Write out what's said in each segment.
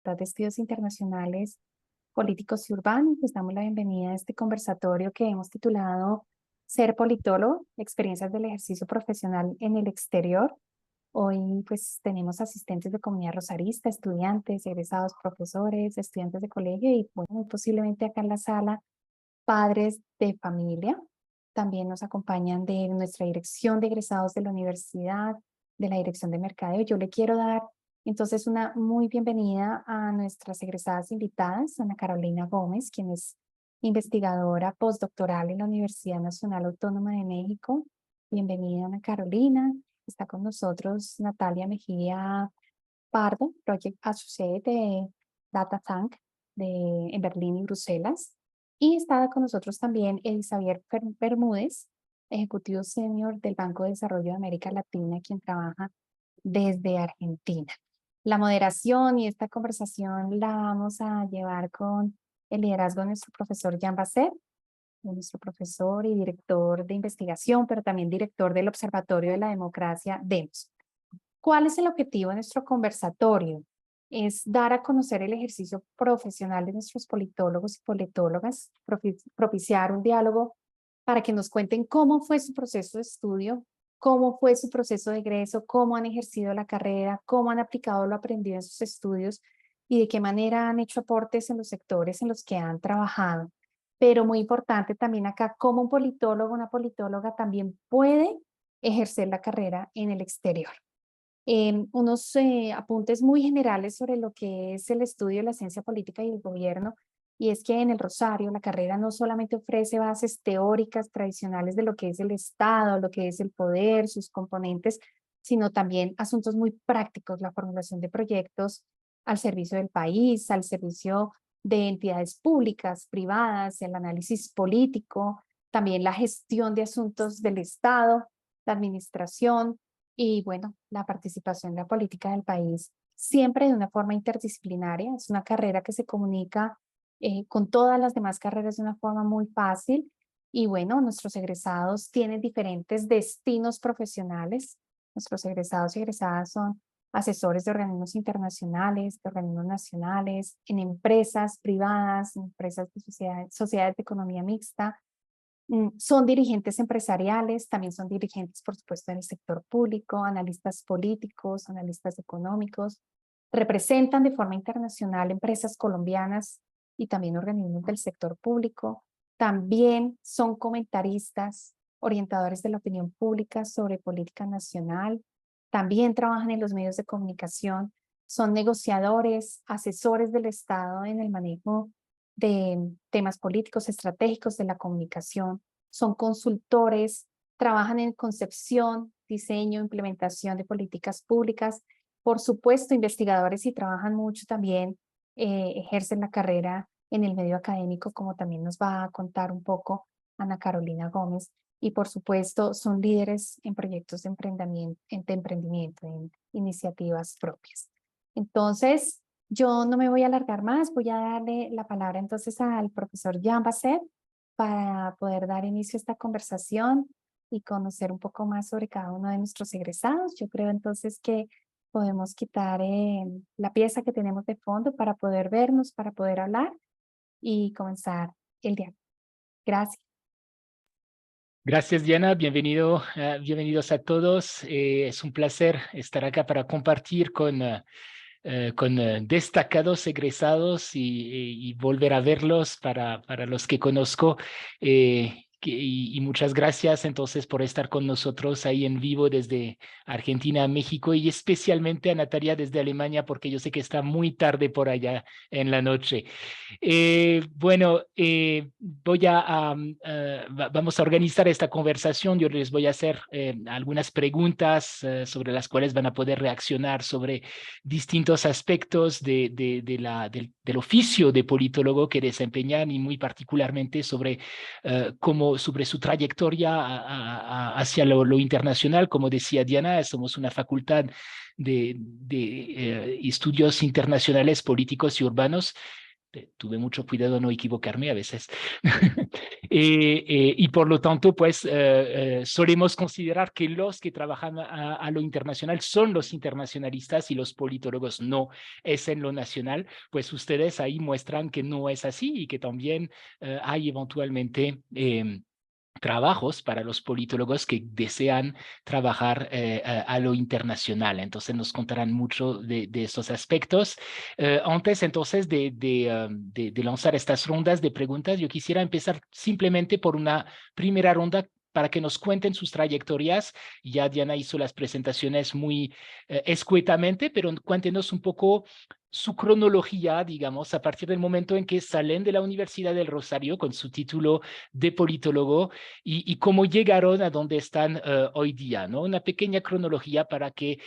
Facultad de Estudios Internacionales, Políticos y Urbanos. Les damos la bienvenida a este conversatorio que hemos titulado Ser politólogo, experiencias del ejercicio profesional en el exterior. Hoy pues tenemos asistentes de comunidad rosarista, estudiantes, egresados, profesores, estudiantes de colegio y bueno, muy posiblemente acá en la sala, padres de familia. También nos acompañan de nuestra dirección de egresados de la universidad, de la dirección de mercadeo. Yo le quiero dar entonces una muy bienvenida a nuestras egresadas invitadas, Ana Carolina Gómez, quien es investigadora postdoctoral en la Universidad Nacional Autónoma de México. Bienvenida, Ana Carolina. Está con nosotros Natalia Mejía Pardo, Project Associate de Data Tank en Berlín y Bruselas. Y está con nosotros también Elizabeth Bermúdez, Ejecutivo Senior del Banco de Desarrollo de América Latina, quien trabaja desde Argentina. La moderación y esta conversación la vamos a llevar con el liderazgo de nuestro profesor Jan Basset, nuestro profesor y director de investigación, pero también director del Observatorio de la Democracia, DEMOS. ¿Cuál es el objetivo de nuestro conversatorio? Es dar a conocer el ejercicio profesional de nuestros politólogos y politólogas, propiciar un diálogo para que nos cuenten cómo fue su proceso de estudio, cómo fue su proceso de egreso, cómo han ejercido la carrera, cómo han aplicado lo aprendido en sus estudios y de qué manera han hecho aportes en los sectores en los que han trabajado. Pero muy importante también acá, cómo un politólogo, una politóloga también puede ejercer la carrera en el exterior. Unos apuntes muy generales sobre lo que es el estudio de la ciencia política y el gobierno, y es que en el Rosario la carrera no solamente ofrece bases teóricas tradicionales de lo que es el Estado, lo que es el poder, sus componentes, sino también asuntos muy prácticos, la formulación de proyectos al servicio del país, al servicio de entidades públicas, privadas, el análisis político, también la gestión de asuntos del Estado, la administración, y bueno, la participación en la política del país, siempre de una forma interdisciplinaria. Es una carrera que se comunica con todas las demás carreras de una forma muy fácil. Y bueno, nuestros egresados tienen diferentes destinos profesionales. Nuestros egresados y egresadas son asesores de organismos internacionales, de organismos nacionales, en empresas privadas, en empresas de sociedades de economía mixta. Son dirigentes empresariales, también son dirigentes, por supuesto, en el sector público, analistas políticos, analistas económicos, representan de forma internacional empresas colombianas y también organismos del sector público. También son comentaristas, orientadores de la opinión pública sobre política nacional. También trabajan en los medios de comunicación, son negociadores, asesores del Estado en el manejo de temas políticos, estratégicos de la comunicación, son consultores, trabajan en concepción, diseño, implementación de políticas públicas, por supuesto, investigadores y trabajan mucho también, ejercen la carrera en el medio académico, como también nos va a contar un poco Ana Carolina Gómez, y por supuesto son líderes en proyectos de emprendimiento, en iniciativas propias. Entonces, yo no me voy a alargar más, voy a darle la palabra entonces al profesor Jan Basset para poder dar inicio a esta conversación y conocer un poco más sobre cada uno de nuestros egresados. Yo creo entonces que podemos quitar la pieza que tenemos de fondo para poder vernos, para poder hablar y comenzar el día. Gracias. Gracias, Diana. Bienvenidos a todos. Es un placer estar acá para compartir con destacados egresados y volver a verlos para los que conozco. Y muchas gracias entonces por estar con nosotros ahí en vivo desde Argentina a México y especialmente a Natalia desde Alemania porque yo sé que está muy tarde por allá en la noche. Vamos a organizar esta conversación. Yo les voy a hacer algunas preguntas sobre las cuales van a poder reaccionar sobre distintos aspectos del oficio de politólogo que desempeñan y muy particularmente sobre su trayectoria hacia lo internacional. Como decía Diana, somos una facultad de estudios internacionales, políticos y urbanos, tuve mucho cuidado de no equivocarme a veces. Y por lo tanto, pues solemos considerar que los que trabajan a lo internacional son los internacionalistas y los politólogos no, es en lo nacional. Pues ustedes ahí muestran que no es así y que también hay eventualmente trabajos para los politólogos que desean trabajar a lo internacional. Entonces nos contarán mucho de esos aspectos. Antes entonces de lanzar estas rondas de preguntas, yo quisiera empezar simplemente por una primera ronda para que nos cuenten sus trayectorias. Ya Diana hizo las presentaciones muy escuetamente, pero cuéntenos un poco su cronología, digamos, a partir del momento en que salen de la Universidad del Rosario con su título de politólogo y cómo llegaron a donde están hoy día, ¿no? Una pequeña cronología para que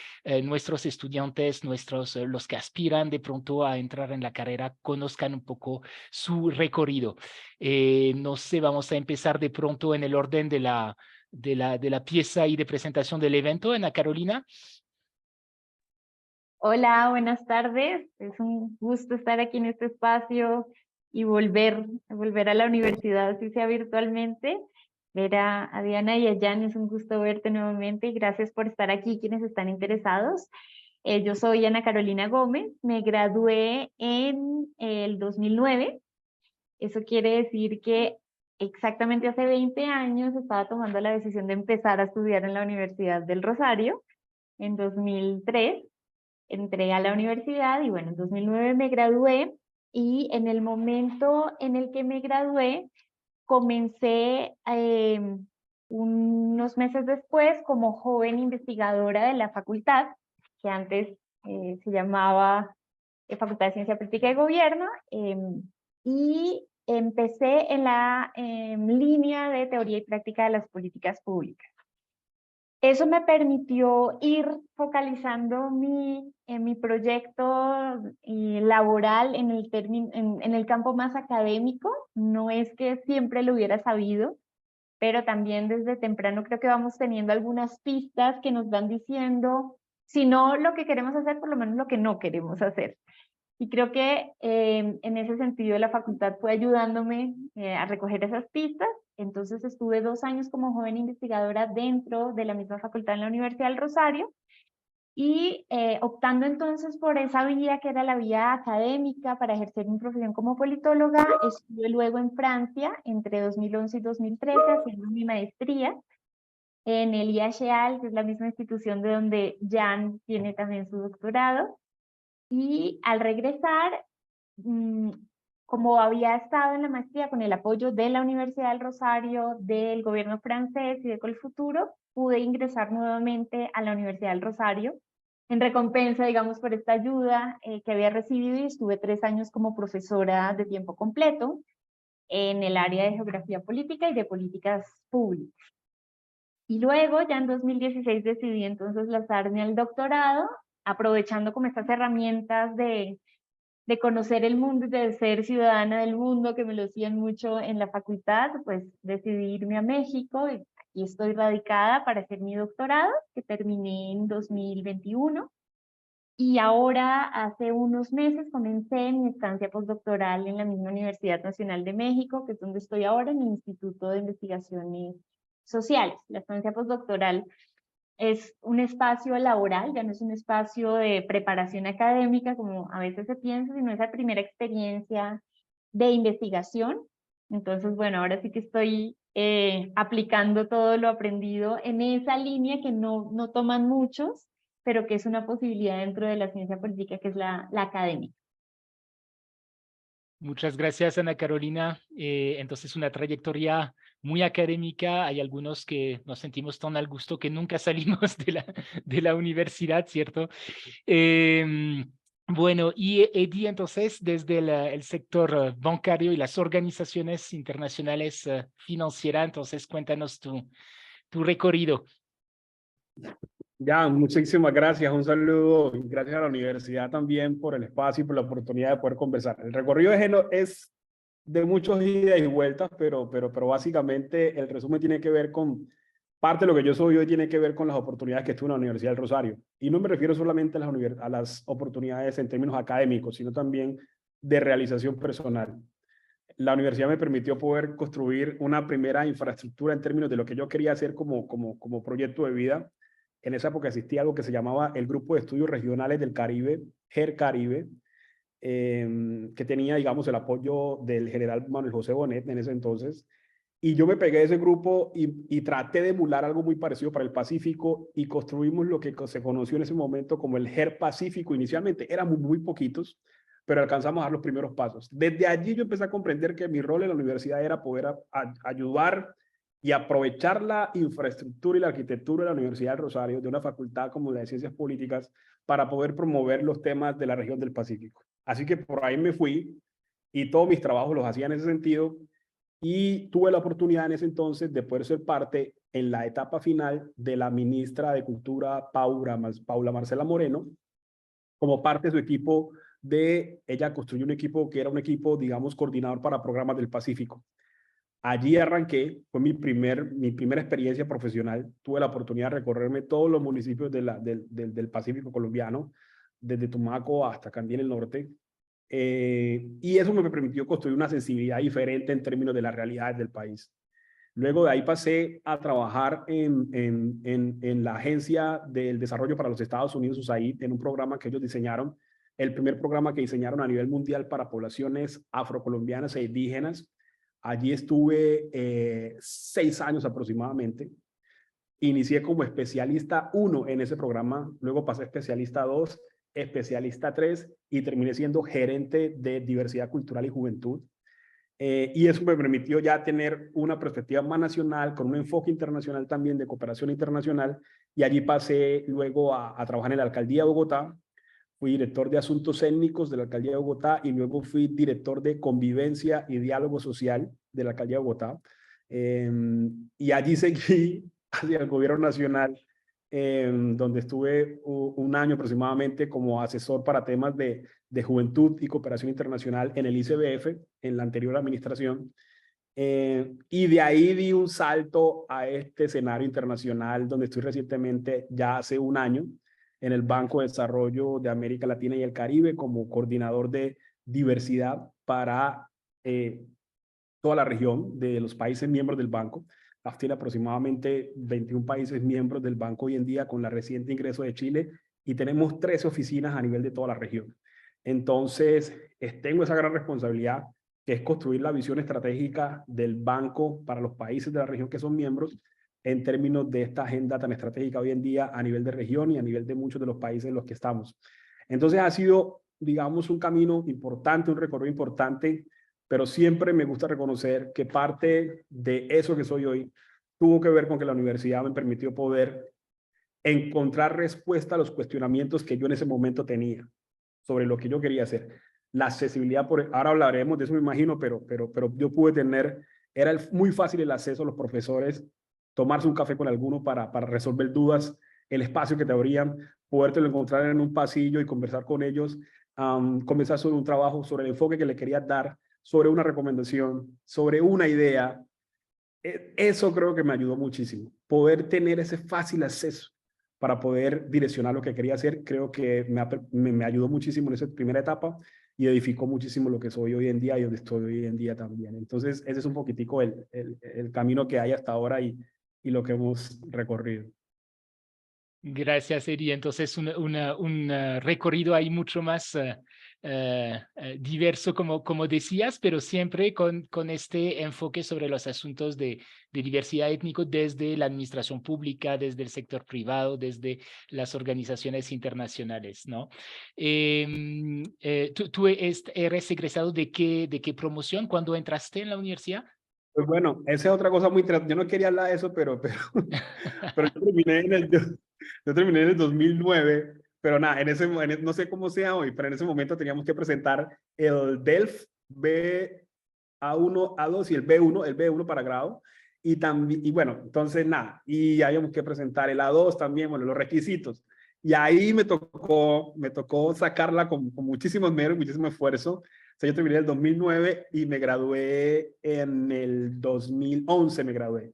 nuestros estudiantes, los que aspiran de pronto a entrar en la carrera, conozcan un poco su recorrido. No sé, vamos a empezar de pronto en el orden de la pieza y de presentación del evento, Ana Carolina. Hola, buenas tardes. Es un gusto estar aquí en este espacio y volver a la universidad, así sea virtualmente. Ver a Diana y a Jan, es un gusto verte nuevamente y gracias por estar aquí, quienes están interesados. Yo soy Ana Carolina Gómez, me gradué en el 2009. Eso quiere decir que exactamente hace 20 años estaba tomando la decisión de empezar a estudiar en la Universidad del Rosario. En 2003 entré a la universidad y bueno, en 2009 me gradué y en el momento en el que me gradué comencé unos meses después como joven investigadora de la facultad, que antes se llamaba Facultad de Ciencia Política y Gobierno, y empecé en la línea de teoría y práctica de las políticas públicas. Eso me permitió ir focalizando mi proyecto laboral en el campo más académico. No es que siempre lo hubiera sabido, pero también desde temprano creo que vamos teniendo algunas pistas que nos van diciendo, si no lo que queremos hacer, por lo menos lo que no queremos hacer. Y creo que en ese sentido la facultad fue ayudándome a recoger esas pistas. Entonces estuve 2 años como joven investigadora dentro de la misma facultad en la Universidad del Rosario y optando entonces por esa vía que era la vía académica para ejercer mi profesión como politóloga. Estuve luego en Francia entre 2011 y 2013 haciendo mi maestría en el IHEAL, que es la misma institución de donde Jan tiene también su doctorado. Y al regresar, como había estado en la maestría con el apoyo de la Universidad del Rosario, del gobierno francés y de Colfuturo, pude ingresar nuevamente a la Universidad del Rosario en recompensa, digamos, por esta ayuda que había recibido y estuve 3 años como profesora de tiempo completo en el área de geografía política y de políticas públicas. Y luego, ya en 2016, decidí entonces lanzarme al doctorado, aprovechando como estas herramientas de conocer el mundo y de ser ciudadana del mundo, que me lo hacían mucho en la facultad, pues decidí irme a México y aquí estoy radicada para hacer mi doctorado, que terminé en 2021. Y ahora, hace unos meses, comencé mi estancia postdoctoral en la misma Universidad Nacional de México, que es donde estoy ahora, en el Instituto de Investigaciones Sociales. La estancia postdoctoral es un espacio laboral, ya no es un espacio de preparación académica como a veces se piensa, sino esa primera experiencia de investigación. Entonces, bueno, ahora sí que estoy aplicando todo lo aprendido en esa línea que no toman muchos, pero que es una posibilidad dentro de la ciencia política, que es la académica. Muchas gracias, Ana Carolina. Entonces, una trayectoria muy académica. Hay algunos que nos sentimos tan al gusto que nunca salimos de la universidad, ¿cierto? Bueno, y Eddie, entonces, desde el sector bancario y las organizaciones internacionales financieras, entonces, cuéntanos tu recorrido. Ya, muchísimas gracias. Un saludo. Gracias a la universidad también por el espacio y por la oportunidad de poder conversar. El recorrido es de muchos idas y vueltas, pero básicamente el resumen tiene que ver con parte de lo que yo soy hoy, tiene que ver con las oportunidades que tuve en la Universidad del Rosario. Y no me refiero solamente a las oportunidades en términos académicos, sino también de realización personal. La universidad me permitió poder construir una primera infraestructura en términos de lo que yo quería hacer como proyecto de vida. En esa época existía algo que se llamaba el Grupo de Estudios Regionales del Caribe, GER Caribe, que tenía, digamos, el apoyo del general Manuel José Bonet en ese entonces. Y yo me pegué a ese grupo y traté de emular algo muy parecido para el Pacífico y construimos lo que se conoció en ese momento como el GER Pacífico. Inicialmente éramos muy poquitos, pero alcanzamos a dar los primeros pasos. Desde allí yo empecé a comprender que mi rol en la universidad era poder ayudar y aprovechar la infraestructura y la arquitectura de la Universidad del Rosario, de una facultad como la de Ciencias Políticas, para poder promover los temas de la región del Pacífico. Así que por ahí me fui y todos mis trabajos los hacía en ese sentido y tuve la oportunidad en ese entonces de poder ser parte en la etapa final de la ministra de Cultura, Paula Marcela Moreno, como parte de su equipo ella construyó un equipo que era un equipo, digamos, coordinador para programas del Pacífico. Allí arranqué, fue mi primera experiencia profesional. Tuve la oportunidad de recorrerme todos los municipios del Pacífico colombiano, desde Tumaco hasta Candía en el norte. Y eso me permitió construir una sensibilidad diferente en términos de las realidades del país. Luego de ahí pasé a trabajar en la Agencia del Desarrollo para los Estados Unidos, USAID, en un programa que ellos diseñaron, el primer programa que diseñaron a nivel mundial para poblaciones afrocolombianas e indígenas. Allí estuve 6 años aproximadamente. Inicié como especialista 1 en ese programa, luego pasé a especialista 2, especialista 3 y terminé siendo gerente de diversidad cultural y juventud. Y eso me permitió ya tener una perspectiva más nacional, con un enfoque internacional también de cooperación internacional. Y allí pasé luego a trabajar en la Alcaldía de Bogotá. Fui director de Asuntos Étnicos de la Alcaldía de Bogotá y luego fui director de Convivencia y Diálogo Social de la Alcaldía de Bogotá. Y allí seguí hacia el Gobierno Nacional, donde estuve un año aproximadamente como asesor para temas de juventud y cooperación internacional en el ICBF, en la anterior administración. Y de ahí di un salto a este escenario internacional donde estoy recientemente, ya hace un año, en el Banco de Desarrollo de América Latina y el Caribe como coordinador de diversidad para toda la región de los países miembros del banco. Tiene aproximadamente 21 países miembros del banco hoy en día con la reciente ingreso de Chile y tenemos 13 oficinas a nivel de toda la región. Entonces, tengo esa gran responsabilidad que es construir la visión estratégica del banco para los países de la región que son miembros en términos de esta agenda tan estratégica hoy en día a nivel de región y a nivel de muchos de los países en los que estamos. Entonces ha sido, digamos, un camino importante, un recorrido importante, pero siempre me gusta reconocer que parte de eso que soy hoy tuvo que ver con que la universidad me permitió poder encontrar respuesta a los cuestionamientos que yo en ese momento tenía sobre lo que yo quería hacer. La accesibilidad, ahora hablaremos de eso me imagino, pero yo pude tener, era muy fácil el acceso a los profesores, tomarse un café con alguno para resolver dudas, el espacio que te abrían, podértelo encontrar en un pasillo y conversar con ellos, conversar sobre un trabajo, sobre el enfoque que le querías dar, sobre una recomendación, sobre una idea. Eso creo que me ayudó muchísimo. Poder tener ese fácil acceso para poder direccionar lo que quería hacer, creo que me ayudó muchísimo en esa primera etapa y edificó muchísimo lo que soy hoy en día y donde estoy hoy en día también. Entonces, ese es un poquitico el camino que hay hasta ahora y lo que hemos recorrido. Gracias, Eri. Entonces, un recorrido ahí mucho más diverso, como decías, pero siempre con este enfoque sobre los asuntos de diversidad étnica desde la administración pública, desde el sector privado, desde las organizaciones internacionales, ¿no? ¿Tú eres egresado de qué promoción cuando entraste en la universidad? Pues bueno, esa es otra cosa muy interesante. Yo no quería hablar de eso, pero yo terminé en el 2009, pero nada, no sé cómo sea hoy, pero en ese momento teníamos que presentar el DELF A1, A2 y el B1 para grado. Y bueno, entonces nada, y habíamos que presentar el A2 también, bueno, los requisitos. Y ahí me tocó sacarla con muchísimo esmero, muchísimo esfuerzo. O sea, yo terminé en el 2009 y me gradué en el 2011, me gradué.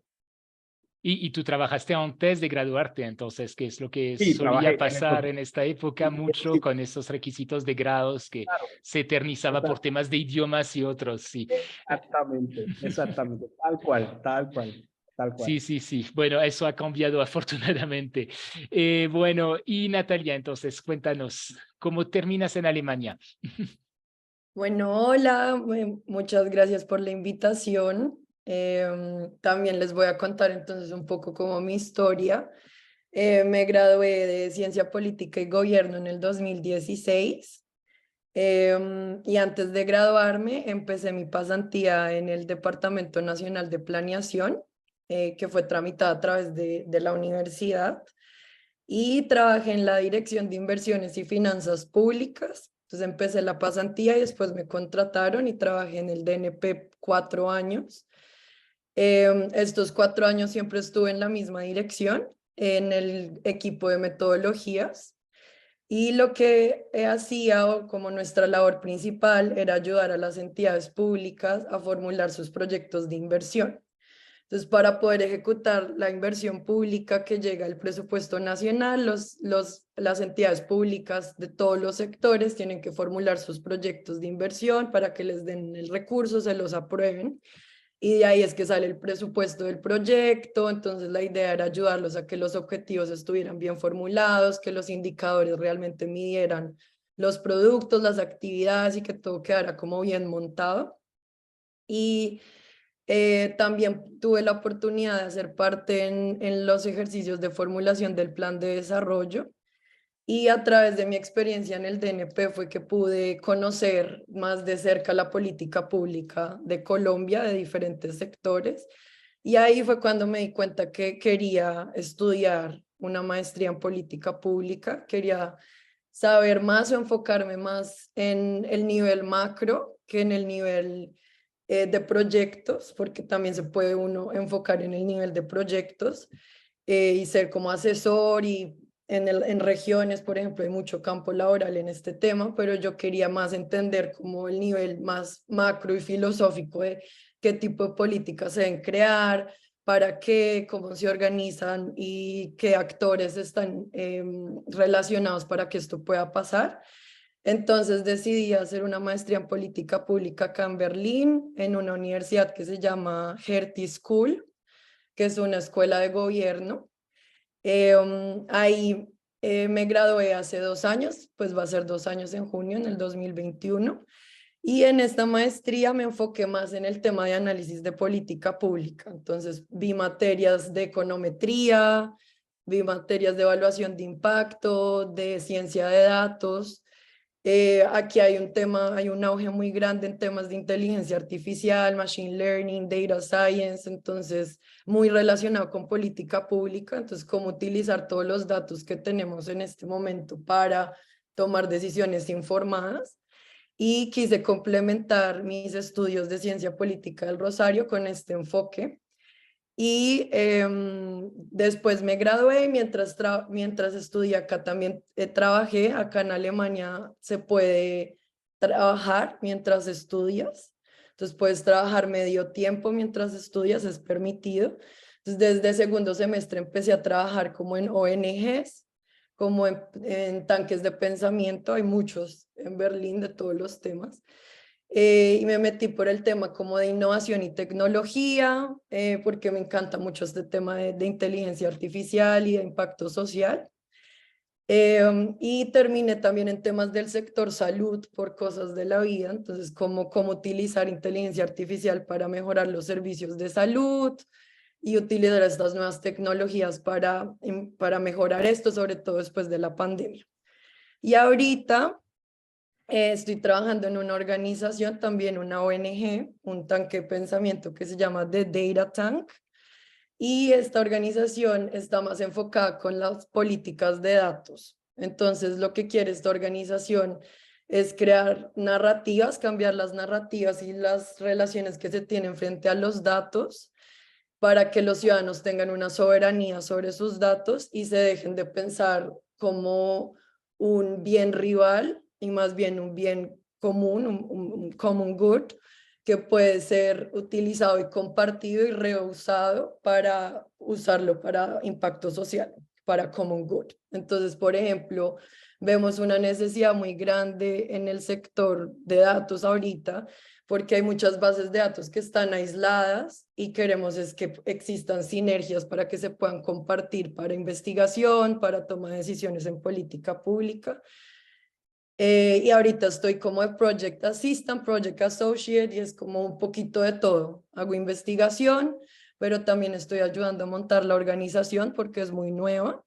Y tú trabajaste antes de graduarte, entonces, ¿qué es lo que Sí, solía trabajé en pasar en esta época mucho sí, con esos requisitos de grados que claro, se eternizaba por temas de idiomas y otros? Sí. exactamente, exactamente, tal cual, tal cual, tal cual. Sí, sí, sí. Bueno, eso ha cambiado afortunadamente. Bueno, y Natalia, entonces, cuéntanos, ¿cómo terminas en Alemania? Bueno, hola, muchas gracias por la invitación. También les voy a contar entonces un poco como mi historia. Me gradué de Ciencia Política y Gobierno en el 2016. Y antes de graduarme empecé mi pasantía en el Departamento Nacional de Planeación, que fue tramitada a través de la universidad. Y trabajé en la Dirección de Inversiones y Finanzas Públicas. Entonces empecé la pasantía y después me contrataron y trabajé en el DNP 4 años. Estos 4 años siempre estuve en la misma dirección, en el equipo de metodologías. Y lo que hacía o como nuestra labor principal era ayudar a las entidades públicas a formular sus proyectos de inversión. Entonces, para poder ejecutar la inversión pública que llega al presupuesto nacional, las entidades públicas de todos los sectores tienen que formular sus proyectos de inversión para que les den el recurso, se los aprueben. Y de ahí es que sale el presupuesto del proyecto. Entonces, la idea era ayudarlos a que los objetivos estuvieran bien formulados, que los indicadores realmente midieran los productos, las actividades y que todo quedara como bien montado. Y también tuve la oportunidad de hacer parte en los ejercicios de formulación del plan de desarrollo y a través de mi experiencia en el DNP fue que pude conocer más de cerca la política pública de Colombia, de diferentes sectores. Y ahí fue cuando me di cuenta que quería estudiar una maestría en política pública, quería saber más o enfocarme más en el nivel macro que en el nivel de proyectos, porque también se puede uno enfocar en el nivel de proyectos y ser como asesor y en regiones, por ejemplo, hay mucho campo laboral en este tema, pero yo quería más entender como el nivel más macro y filosófico de qué tipo de políticas se deben crear, para qué, cómo se organizan y qué actores están relacionados para que esto pueda pasar. Entonces decidí hacer una maestría en política pública acá en Berlín, en una universidad que se llama Hertie School, que es una escuela de gobierno. Ahí me gradué hace 2 años, pues va a ser 2 años en junio, en el 2021. Y en esta maestría me enfoqué más en el tema de análisis de política pública. Entonces vi materias de econometría, vi materias de evaluación de impacto, de ciencia de datos. Aquí hay un tema, hay un auge muy grande en temas de inteligencia artificial, machine learning, data science, entonces muy relacionado con política pública, entonces cómo utilizar todos los datos que tenemos en este momento para tomar decisiones informadas. Y quise complementar mis estudios de ciencia política del Rosario con este enfoque. Y después me gradué y mientras estudié acá también trabajé. Acá en Alemania se puede trabajar mientras estudias. Entonces puedes trabajar medio tiempo mientras estudias, es permitido. Entonces desde segundo semestre empecé a trabajar como en ONGs, como en tanques de pensamiento. Hay muchos en Berlín de todos los temas. Y me metí por el tema como de innovación y tecnología, porque me encanta mucho este tema de inteligencia artificial y de impacto social. Y terminé también en temas del sector salud por cosas de la vida, entonces cómo utilizar inteligencia artificial para mejorar los servicios de salud y utilizar estas nuevas tecnologías para mejorar esto, sobre todo después de la pandemia. Y ahorita estoy trabajando en una organización, también una ONG, un tanque de pensamiento que se llama The Data Tank. Y esta organización está más enfocada con las políticas de datos. Entonces, lo que quiere esta organización es crear narrativas, cambiar las narrativas y las relaciones que se tienen frente a los datos para que los ciudadanos tengan una soberanía sobre sus datos y se dejen de pensar como un bien rival y más bien un bien común, un common good, que puede ser utilizado y compartido y reusado para usarlo para impacto social, para common good. Entonces, por ejemplo, vemos una necesidad muy grande en el sector de datos ahorita, porque hay muchas bases de datos que están aisladas y queremos es que existan sinergias para que se puedan compartir para investigación, para toma de decisiones en política pública. Y ahorita estoy como de Project Assistant, Project Associate, y es como un poquito de todo. Hago investigación, pero también estoy ayudando a montar la organización porque es muy nueva.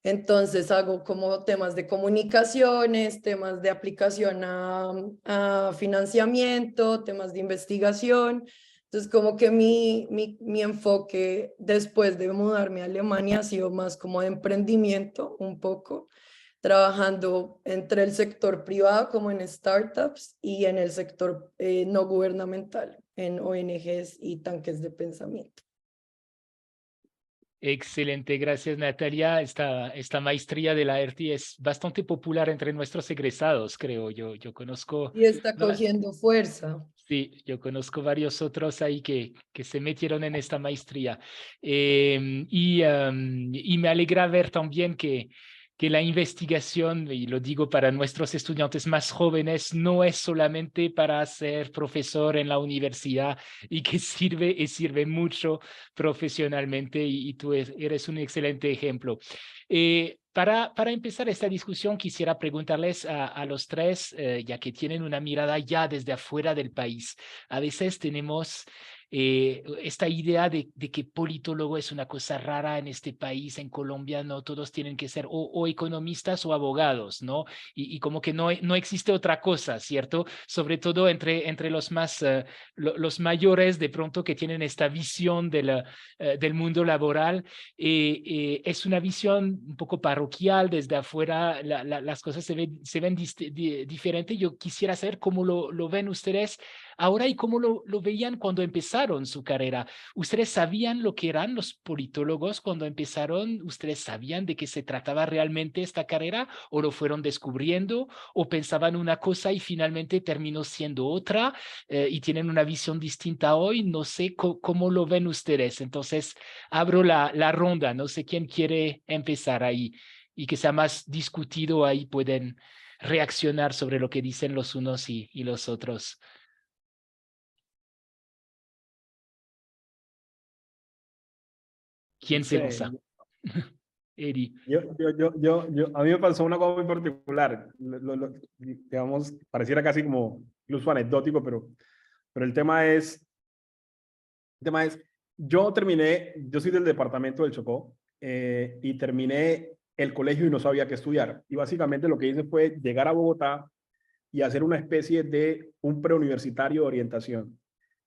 Entonces hago como temas de comunicaciones, temas de aplicación a financiamiento, temas de investigación. Entonces como que mi enfoque después de mudarme a Alemania ha sido más como de emprendimiento un poco, trabajando entre el sector privado como en startups y en el sector no gubernamental, en ONGs y tanques de pensamiento. Excelente, gracias Natalia. Esta maestría de la ERTI es bastante popular entre nuestros egresados, creo yo. Yo conozco... Y está cogiendo fuerza. Sí, yo conozco varios otros ahí que se metieron en esta maestría. Y me alegra ver también que la investigación, y lo digo para nuestros estudiantes más jóvenes, no es solamente para ser profesor en la universidad y que sirve mucho profesionalmente y tú eres un excelente ejemplo. Para empezar esta discusión, quisiera preguntarles a los tres, ya que tienen una mirada ya desde afuera del país. A veces tenemos esta idea de que politólogo es una cosa rara en este país, en Colombia, no todos tienen que ser o economistas o abogados, ¿no? Y como que no existe otra cosa, ¿cierto? Sobre todo entre los los mayores, de pronto, que tienen esta visión del mundo laboral. Es una visión un poco parroquial, desde afuera las cosas se ven diferentes. Yo quisiera saber cómo lo ven ustedes ahora y cómo lo veían cuando empezaron su carrera. ¿Ustedes sabían lo que eran los politólogos cuando empezaron? ¿Ustedes sabían de qué se trataba realmente esta carrera o lo fueron descubriendo o pensaban una cosa y finalmente terminó siendo otra y tienen una visión distinta hoy? No sé cómo lo ven ustedes. Entonces, abro la ronda. No sé quién quiere empezar ahí y que sea más discutido. Ahí pueden reaccionar sobre lo que dicen los unos y los otros. ¿Quién se lanza? Eri. A mí me pasó una cosa muy particular, digamos, pareciera casi como incluso anecdótico, pero el tema es, yo soy del departamento del Chocó, y terminé el colegio y no sabía qué estudiar. Y básicamente lo que hice fue llegar a Bogotá y hacer una especie de un preuniversitario de orientación.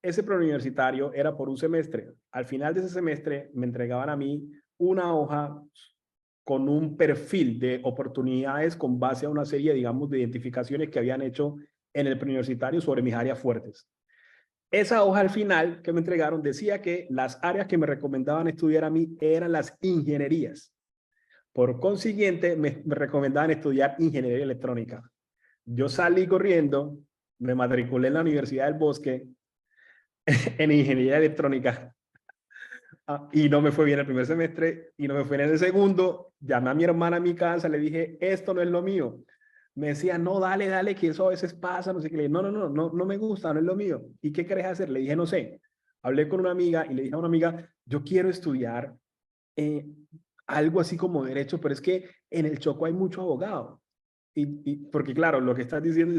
Ese preuniversitario era por un semestre. Al final de ese semestre me entregaban a mí una hoja con un perfil de oportunidades con base a una serie, digamos, de identificaciones que habían hecho en el preuniversitario sobre mis áreas fuertes. Esa hoja al final que me entregaron decía que las áreas que me recomendaban estudiar a mí eran las ingenierías. Por consiguiente, me recomendaban estudiar ingeniería electrónica. Yo salí corriendo, me matriculé en la Universidad del Bosque en ingeniería electrónica. Y no me fue bien el primer semestre y no me fue en el segundo. Llamé a mi hermana a mi casa, le dije, esto no es lo mío. Me decía, no, dale, que eso a veces pasa, no sé qué. Le dije, no me gusta, no es lo mío. ¿Y qué querés hacer? Le dije, no sé. Hablé con una amiga y le dije a una amiga, yo quiero estudiar algo así como derecho, pero es que en el Chocó hay mucho abogado. Porque claro, lo que estás diciendo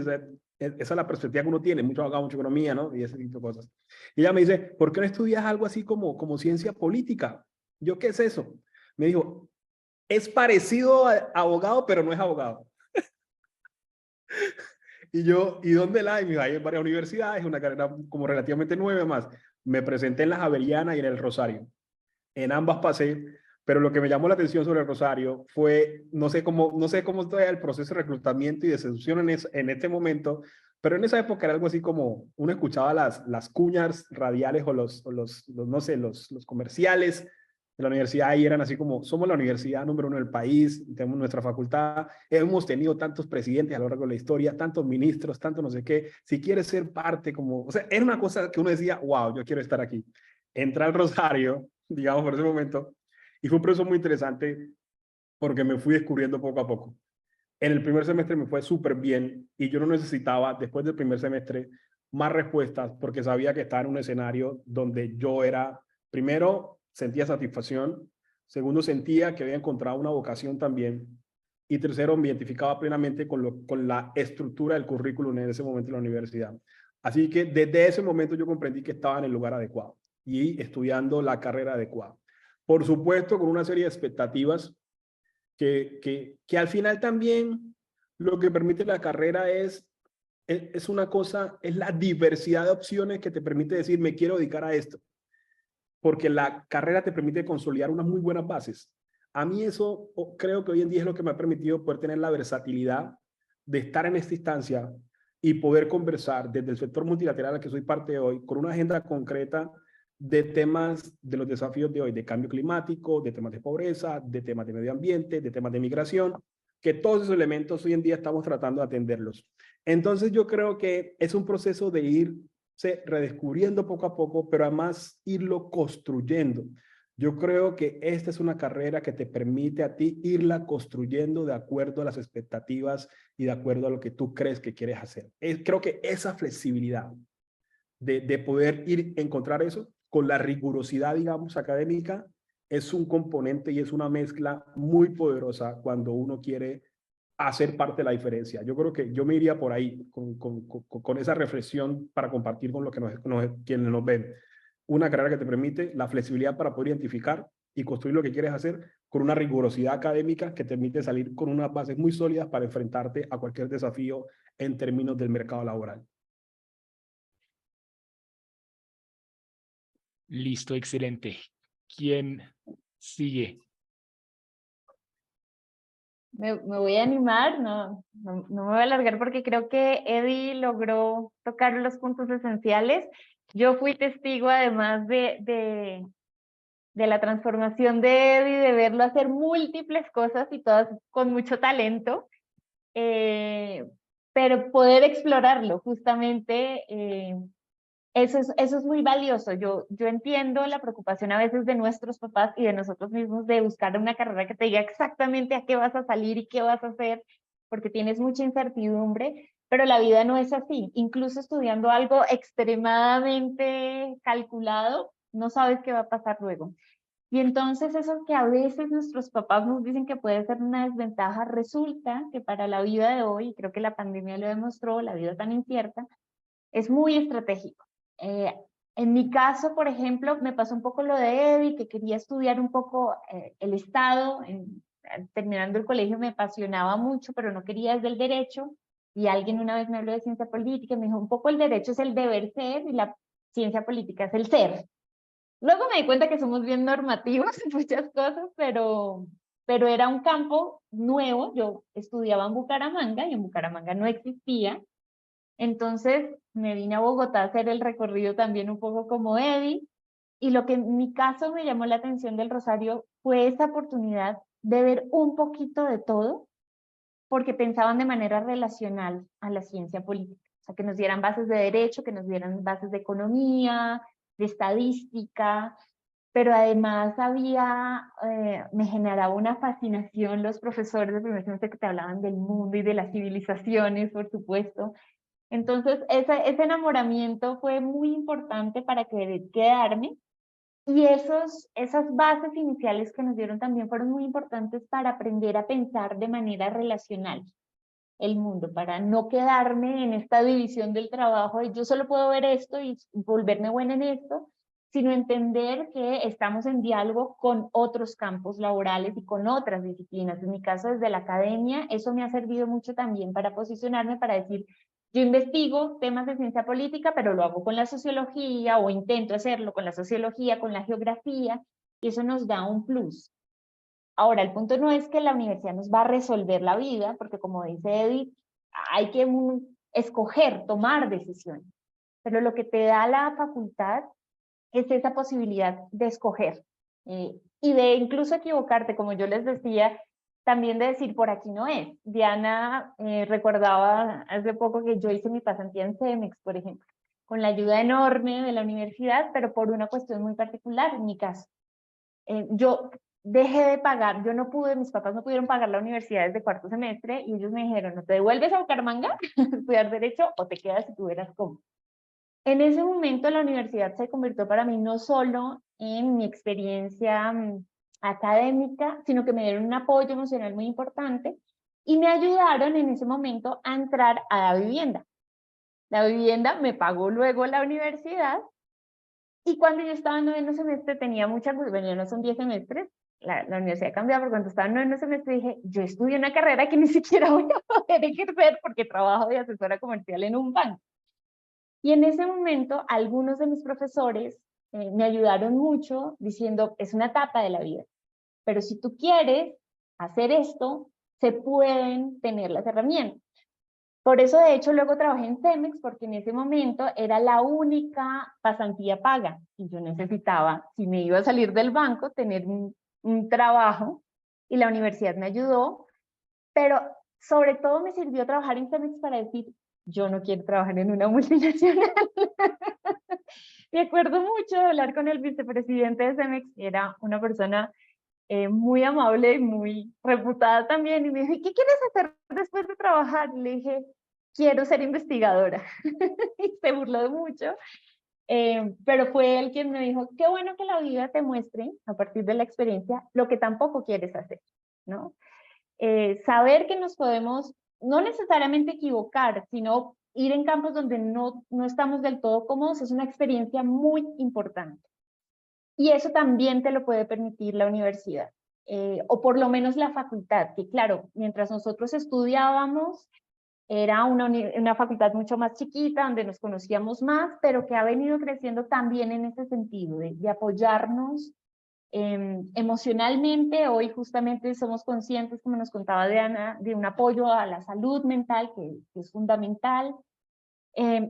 esa es la perspectiva que uno tiene, mucho abogado, mucha economía, ¿no? Y ese tipo de cosas. Y ella me dice, ¿por qué no estudias algo así como ciencia política? Yo, ¿qué es eso? Me dijo, es parecido a abogado, pero no es abogado. Y yo, ¿y dónde la hay? Me dijo, hay en varias universidades, una carrera como relativamente nueva más. Me presenté en la Javeriana y en el Rosario. En ambas pasé, pero lo que me llamó la atención sobre el Rosario fue, no sé cómo está el proceso de reclutamiento y de selección en este momento, pero en esa época era algo así como, uno escuchaba las cuñas radiales o no sé, los comerciales de la universidad y eran así como, somos la universidad número 1 del país, tenemos nuestra facultad, hemos tenido tantos presidentes a lo largo de la historia, tantos ministros, tanto no sé qué, si quieres ser parte como, o sea, era una cosa que uno decía, wow, yo quiero estar aquí. Entré al Rosario, digamos, por ese momento, y fue un proceso muy interesante porque me fui descubriendo poco a poco. En el primer semestre me fue súper bien y yo no necesitaba, después del primer semestre, más respuestas porque sabía que estaba en un escenario donde yo era, primero, sentía satisfacción, segundo, sentía que había encontrado una vocación también y tercero, me identificaba plenamente con la estructura del currículum en ese momento en la universidad. Así que desde ese momento yo comprendí que estaba en el lugar adecuado y estudiando la carrera adecuada. Por supuesto, con una serie de expectativas que al final también lo que permite la carrera es una cosa, es la diversidad de opciones que te permite decir, me quiero dedicar a esto, porque la carrera te permite consolidar unas muy buenas bases. A mí eso creo que hoy en día es lo que me ha permitido poder tener la versatilidad de estar en esta instancia y poder conversar desde el sector multilateral al que soy parte hoy, con una agenda concreta de temas de los desafíos de hoy, de cambio climático, de temas de pobreza, de temas de medio ambiente, de temas de migración, que todos esos elementos hoy en día estamos tratando de atenderlos. Entonces yo creo que es un proceso de irse redescubriendo poco a poco, pero además irlo construyendo. Yo creo que esta es una carrera que te permite a ti irla construyendo de acuerdo a las expectativas y de acuerdo a lo que tú crees que quieres hacer. Creo que esa flexibilidad de poder encontrar eso con la rigurosidad, digamos, académica, es un componente y es una mezcla muy poderosa cuando uno quiere hacer parte de la diferencia. Yo creo que yo me iría por ahí con esa reflexión para compartir con los que quienes nos ven. Una carrera que te permite la flexibilidad para poder identificar y construir lo que quieres hacer con una rigurosidad académica que te permite salir con unas bases muy sólidas para enfrentarte a cualquier desafío en términos del mercado laboral. Listo, excelente. ¿Quién sigue? Me voy a animar, no me voy a alargar porque creo que Eddie logró tocar los puntos esenciales. Yo fui testigo además de la transformación de Eddie, de verlo hacer múltiples cosas y todas con mucho talento, pero poder explorarlo justamente, eso es muy valioso. Yo entiendo la preocupación a veces de nuestros papás y de nosotros mismos de buscar una carrera que te diga exactamente a qué vas a salir y qué vas a hacer, porque tienes mucha incertidumbre, pero la vida no es así. Incluso estudiando algo extremadamente calculado, no sabes qué va a pasar luego. Y entonces eso que a veces nuestros papás nos dicen que puede ser una desventaja, resulta que para la vida de hoy, creo que la pandemia lo demostró, la vida tan incierta, es muy estratégico. En mi caso, por ejemplo, me pasó un poco lo de Eddie, que quería estudiar un poco el Estado. Terminando el colegio me apasionaba mucho, pero no quería desde el derecho. Y alguien una vez me habló de ciencia política y me dijo, un poco el derecho es el deber ser y la ciencia política es el ser. Luego me di cuenta que somos bien normativos en muchas cosas, pero era un campo nuevo. Yo estudiaba en Bucaramanga y en Bucaramanga no existía. Entonces me vine a Bogotá a hacer el recorrido también un poco como Eddie, y lo que en mi caso me llamó la atención del Rosario fue esa oportunidad de ver un poquito de todo, porque pensaban de manera relacional a la ciencia política, o sea, que nos dieran bases de derecho, que nos dieran bases de economía, de estadística, pero además me generaba una fascinación los profesores de primer semestre que te hablaban del mundo y de las civilizaciones, por supuesto. Entonces, ese enamoramiento fue muy importante para quedarme, y esas bases iniciales que nos dieron también fueron muy importantes para aprender a pensar de manera relacional el mundo, para no quedarme en esta división del trabajo de yo solo puedo ver esto y volverme buena en esto, sino entender que estamos en diálogo con otros campos laborales y con otras disciplinas. En mi caso, desde la academia, eso me ha servido mucho también para posicionarme, para decir, yo investigo temas de ciencia política, pero lo hago con la sociología, o intento hacerlo con la sociología, con la geografía, y eso nos da un plus. Ahora, el punto no es que la universidad nos va a resolver la vida, porque como dice Edith, hay que escoger, tomar decisiones, pero lo que te da la facultad es esa posibilidad de escoger. y de incluso equivocarte, como yo les decía, también de decir por aquí no es. Diana recordaba hace poco que yo hice mi pasantía en Cemex, por ejemplo, con la ayuda enorme de la universidad, pero por una cuestión muy particular en mi caso. Yo dejé de pagar, yo no pude, mis papás no pudieron pagar la universidad desde cuarto semestre y ellos me dijeron, ¿no te devuelves a Bucaramanga a estudiar Derecho o te quedas si tú verás cómo? En ese momento la universidad se convirtió para mí no solo en mi experiencia académica, sino que me dieron un apoyo emocional muy importante y me ayudaron en ese momento a entrar a la vivienda. La vivienda me pagó luego la universidad y cuando yo estaba en noveno semestre tenía mucha, bueno, no son 10 semestres, la universidad cambiaba, pero cuando estaba en noveno semestre dije, yo estudié una carrera que ni siquiera voy a poder ejercer porque trabajo de asesora comercial en un banco. Y en ese momento, algunos de mis profesores me ayudaron mucho diciendo, es una etapa de la vida, pero si tú quieres hacer esto, se pueden tener las herramientas. Por eso, de hecho, luego trabajé en Cemex, porque en ese momento era la única pasantía paga, y yo necesitaba, si me iba a salir del banco, tener un trabajo, y la universidad me ayudó, pero sobre todo me sirvió trabajar en Cemex para decir, yo no quiero trabajar en una multinacional. Me acuerdo mucho de hablar con el vicepresidente de Cemex, era una persona muy amable y muy reputada también, y me dijo, ¿qué quieres hacer después de trabajar? Y le dije, quiero ser investigadora. Y se burló mucho, pero fue él quien me dijo, qué bueno que la vida te muestre, a partir de la experiencia, lo que tampoco quieres hacer, ¿no? Saber que nos podemos, no necesariamente equivocar, sino ir en campos donde no estamos del todo cómodos, es una experiencia muy importante. Y eso también te lo puede permitir la universidad, o por lo menos la facultad, que claro, mientras nosotros estudiábamos, era una facultad mucho más chiquita, donde nos conocíamos más, pero que ha venido creciendo también en ese sentido, de apoyarnos emocionalmente. Hoy justamente somos conscientes, como nos contaba Diana, de un apoyo a la salud mental, que es fundamental,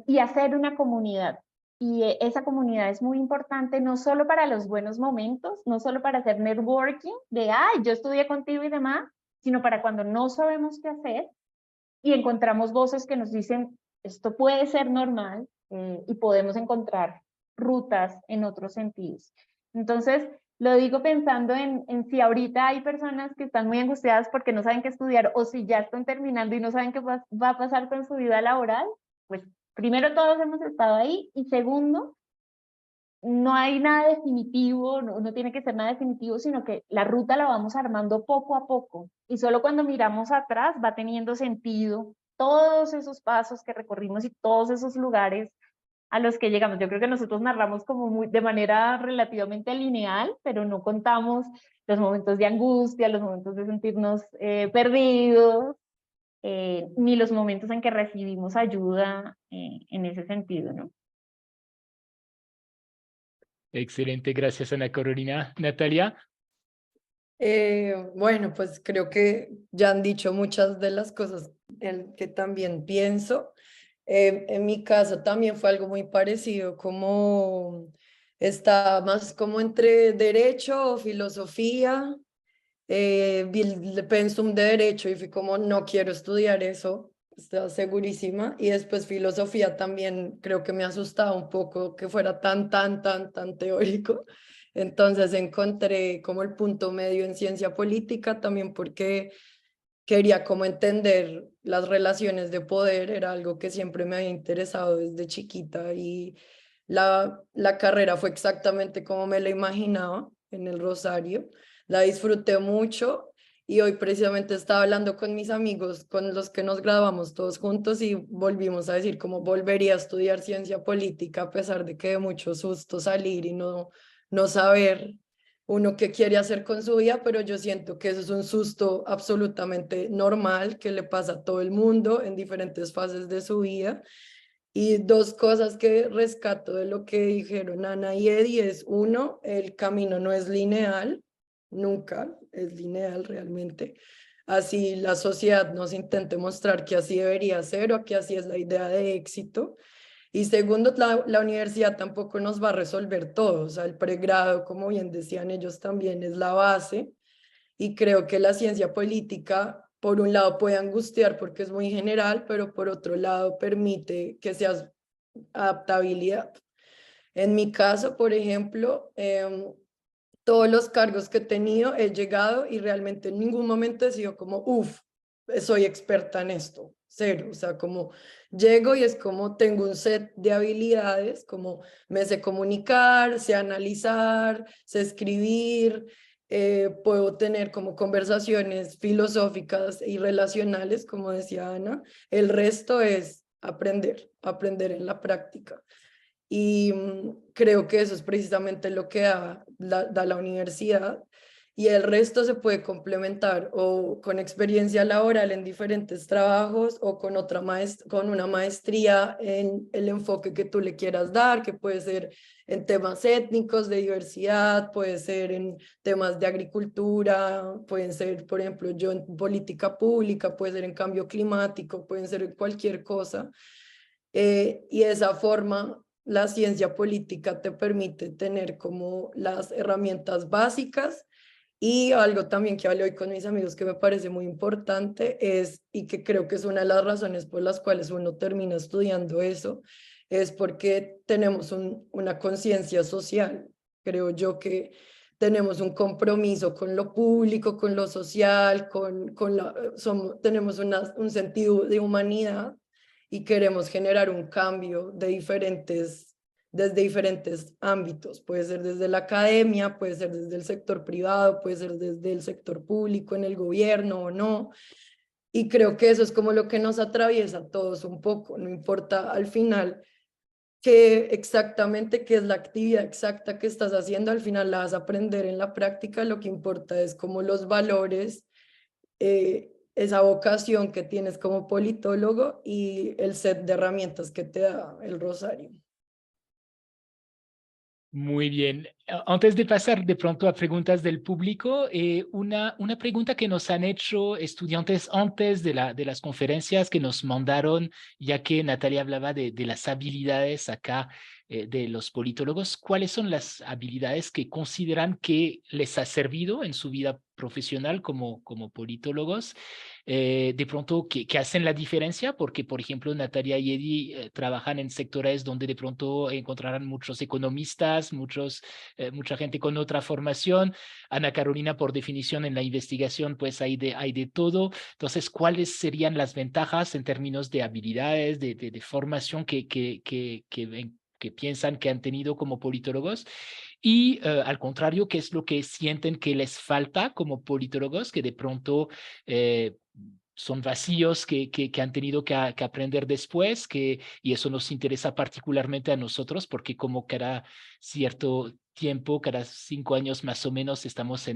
y hacer una comunidad. Y esa comunidad es muy importante, no solo para los buenos momentos, no solo para hacer networking, de, ay, yo estudié contigo y demás, sino para cuando no sabemos qué hacer y encontramos voces que nos dicen, esto puede ser normal, y podemos encontrar rutas en otros sentidos. Entonces, lo digo pensando en si ahorita hay personas que están muy angustiadas porque no saben qué estudiar, o si ya están terminando y no saben qué va a pasar con su vida laboral, pues primero todos hemos estado ahí, y segundo, no hay nada definitivo, no tiene que ser nada definitivo, sino que la ruta la vamos armando poco a poco, y solo cuando miramos atrás va teniendo sentido todos esos pasos que recorrimos y todos esos lugares a los que llegamos. Yo creo que nosotros narramos como de manera relativamente lineal, pero no contamos los momentos de angustia, los momentos de sentirnos perdidos, ni los momentos en que recibimos ayuda en ese sentido, ¿no? Excelente, gracias Ana Carolina. Natalia. Bueno, pues creo que ya han dicho muchas de las cosas que también pienso. En mi caso también fue algo muy parecido, como está más como entre derecho o filosofía. Vi el pensum de derecho y fui como, no quiero estudiar eso, estaba segurísima. Y después filosofía también creo que me asustaba un poco que fuera tan teórico. Entonces encontré como el punto medio en ciencia política, también porque quería como entender las relaciones de poder, era algo que siempre me había interesado desde chiquita, y la carrera fue exactamente como me la imaginaba en el Rosario. La disfruté mucho y hoy precisamente estaba hablando con mis amigos con los que nos graduamos todos juntos y volvimos a decir cómo volvería a estudiar ciencia política, a pesar de que de mucho susto salir y no saber uno qué quiere hacer con su vida, pero yo siento que eso es un susto absolutamente normal que le pasa a todo el mundo en diferentes fases de su vida. Y dos cosas que rescato de lo que dijeron Ana y Eddie es, uno, el camino no es lineal, nunca es lineal realmente. Así la sociedad nos intente mostrar que así debería ser o que así es la idea de éxito. Y segundo, la universidad tampoco nos va a resolver todo. O sea, el pregrado, como bien decían ellos también, es la base. Y creo que la ciencia política, por un lado, puede angustiar porque es muy general, pero por otro lado, permite que seas adaptabilidad. En mi caso, por ejemplo, todos los cargos que he tenido he llegado y realmente en ningún momento he sido como, uff, soy experta en esto, cero, o sea, como llego y es como tengo un set de habilidades, como me sé comunicar, sé analizar, sé escribir, puedo tener como conversaciones filosóficas y relacionales, como decía Ana, el resto es aprender en la práctica. Y creo que eso es precisamente lo que da la universidad, y el resto se puede complementar o con experiencia laboral en diferentes trabajos o con con una maestría en el enfoque que tú le quieras dar, que puede ser en temas étnicos, de diversidad, puede ser en temas de agricultura, pueden ser, por ejemplo, yo en política pública, puede ser en cambio climático, pueden ser en cualquier cosa. Y de esa forma la ciencia política te permite tener como las herramientas básicas. Y algo también que hablé hoy con mis amigos que me parece muy importante es, y que creo que es una de las razones por las cuales uno termina estudiando eso, es porque tenemos una conciencia social. Creo yo que tenemos un compromiso con lo público, con lo social, tenemos un sentido de humanidad y queremos generar un cambio desde diferentes ámbitos. Puede ser desde la academia, puede ser desde el sector privado, puede ser desde el sector público, en el gobierno o no. Y creo que eso es como lo que nos atraviesa a todos un poco. No importa al final qué es la actividad exacta que estás haciendo, al final la vas a aprender en la práctica. Lo que importa es como los valores, esa vocación que tienes como politólogo y el set de herramientas que te da el Rosario. Muy bien. Antes de pasar de pronto a preguntas del público, una pregunta que nos han hecho estudiantes antes de las conferencias que nos mandaron, ya que Natalia hablaba de las habilidades acá de los politólogos. ¿Cuáles son las habilidades que consideran que les ha servido en su vida profesional como politólogos? De pronto que hacen la diferencia, porque por ejemplo Natalia y Eddie trabajan en sectores donde de pronto encontrarán muchos economistas, mucha gente con otra formación. Ana Carolina, por definición, en la investigación, pues hay de todo. Entonces, ¿cuáles serían las ventajas en términos de habilidades, de formación que piensan que han tenido como politólogos? Y al contrario, ¿qué es lo que sienten que les falta como politólogos, que de pronto son vacíos que han tenido que aprender después, y eso nos interesa particularmente a nosotros, porque como cada cierto tiempo, cada 5 años más o menos, estamos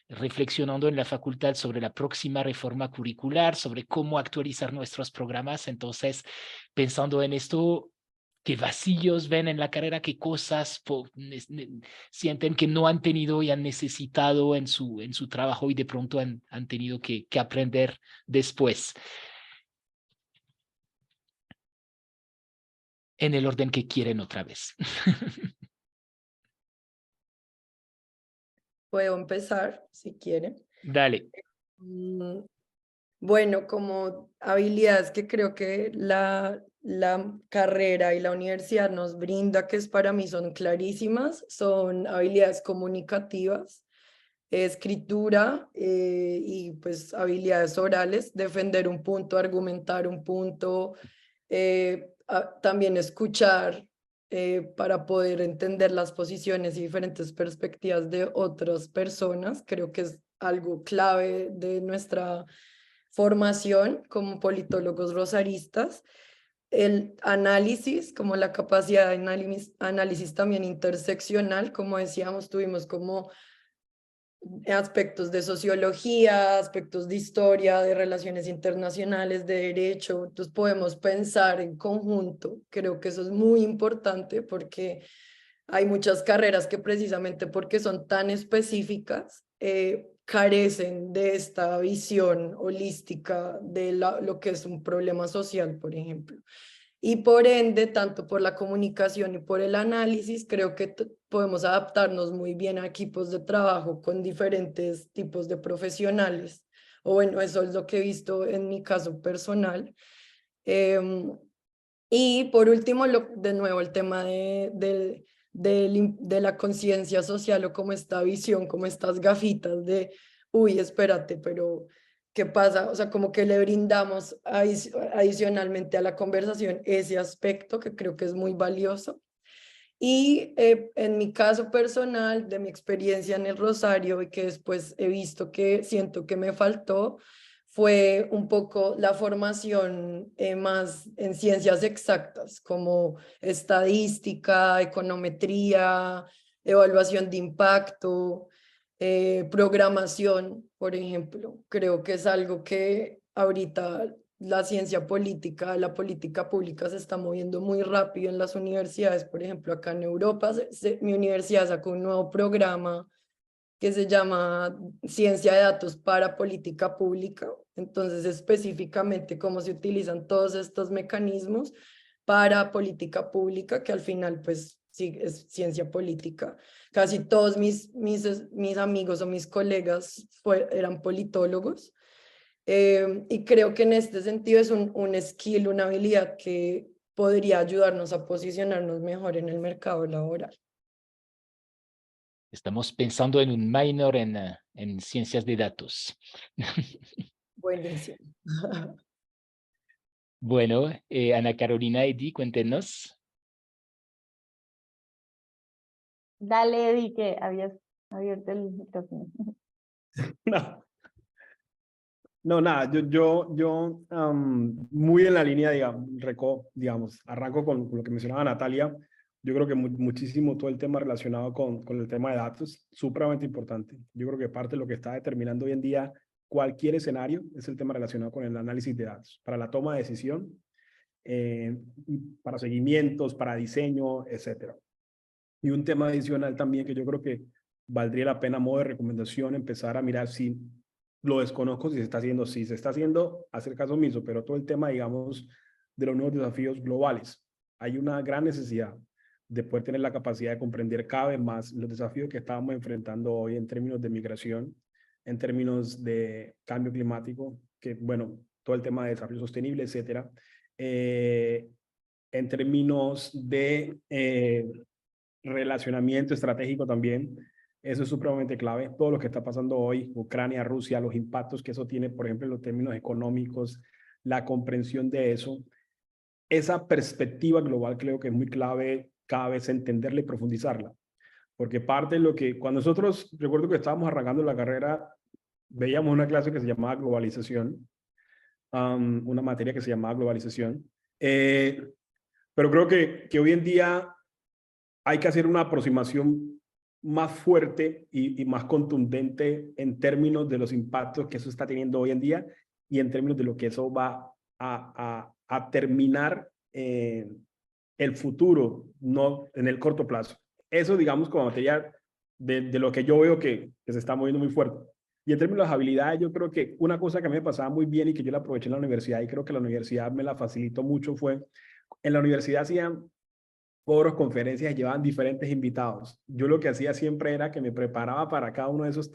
reflexionando en la facultad sobre la próxima reforma curricular, sobre cómo actualizar nuestros programas. Entonces, pensando en esto, qué vacíos ven en la carrera, qué cosas sienten que no han tenido y han necesitado en su trabajo y de pronto han tenido que aprender después. En el orden que quieren otra vez. Puedo empezar si quieren. Dale. Bueno, como habilidades que creo que la carrera y la universidad nos brinda, que para mí son clarísimas, son habilidades comunicativas, escritura, y pues habilidades orales, defender un punto, argumentar un punto, también escuchar, para poder entender las posiciones y diferentes perspectivas de otras personas. Creo que es algo clave de nuestra formación como politólogos rosaristas. El análisis, como la capacidad de análisis también interseccional, como decíamos, tuvimos como aspectos de sociología, aspectos de historia, de relaciones internacionales, de derecho. Entonces podemos pensar en conjunto. Creo que eso es muy importante porque hay muchas carreras que precisamente porque son tan específicas, carecen de esta visión holística de lo que es un problema social, por ejemplo. y por ende, tanto por la comunicación y por el análisis, creo que podemos adaptarnos muy bien a equipos de trabajo con diferentes tipos de profesionales. O bueno, eso es lo que he visto en mi caso personal. Y por último, de nuevo, el tema de la conciencia social o como esta visión, como estas gafitas de, uy, espérate, pero ¿qué pasa? O sea, como que le brindamos adicionalmente a la conversación ese aspecto que creo que es muy valioso. Y en mi caso personal, de mi experiencia en el Rosario y que después he visto que siento que me faltó, fue un poco la formación más en ciencias exactas, como estadística, econometría, evaluación de impacto, programación, por ejemplo. Creo que es algo que ahorita la ciencia política, la política pública se está moviendo muy rápido en las universidades. Por ejemplo, acá en Europa, mi universidad sacó un nuevo programa que se llama Ciencia de Datos para Política Pública. Entonces, específicamente cómo se utilizan todos estos mecanismos para política pública, que al final, pues, sí, es ciencia política. Casi todos mis amigos o mis colegas eran politólogos. Y creo que en este sentido es un skill, una habilidad que podría ayudarnos a posicionarnos mejor en el mercado laboral. Estamos pensando en un minor en ciencias de datos. Buenísimo. Bueno, Ana Carolina, Eddie, cuéntenos. Dale, Eddie, que habías abierto el micrófono. No, nada, yo muy en la línea, digamos, arranco con lo que mencionaba Natalia. Yo creo que muchísimo todo el tema relacionado con el tema de datos, supremamente importante. Yo creo que parte de lo que está determinando hoy en día cualquier escenario es el tema relacionado con el análisis de datos, para la toma de decisión, para seguimientos, para diseño, etcétera. Y un tema adicional también que yo creo que valdría la pena, a modo de recomendación, empezar a mirar si lo desconozco, si se está haciendo, hacer caso omiso, pero todo el tema, digamos, de los nuevos desafíos globales. Hay una gran necesidad de poder tener la capacidad de comprender cada vez más los desafíos que estamos enfrentando hoy en términos de migración, en términos de cambio climático, que, bueno, todo el tema de desarrollo sostenible, etcétera. En términos de relacionamiento estratégico también. Eso es supremamente clave. Todo lo que está pasando hoy, Ucrania, Rusia, los impactos que eso tiene, por ejemplo, en los términos económicos, la comprensión de eso. Esa perspectiva global creo que es muy clave cada vez entenderla y profundizarla. Porque parte de lo que, cuando nosotros, recuerdo que estábamos arrancando la carrera, veíamos una clase que se llamaba globalización, una materia que se llamaba globalización. Pero creo que hoy en día hay que hacer una aproximación más fuerte y más contundente en términos de los impactos que eso está teniendo hoy en día y en términos de lo que eso va a terminar en el futuro, no en el corto plazo. Eso, digamos, como materia de lo que yo veo que se está moviendo muy fuerte. Y en términos de las habilidades, yo creo que una cosa que a mí me pasaba muy bien y que yo la aproveché en la universidad y creo que la universidad me la facilitó mucho fue, en la universidad hacían foros, conferencias, llevaban diferentes invitados. Yo lo que hacía siempre era que me preparaba para cada uno de esos,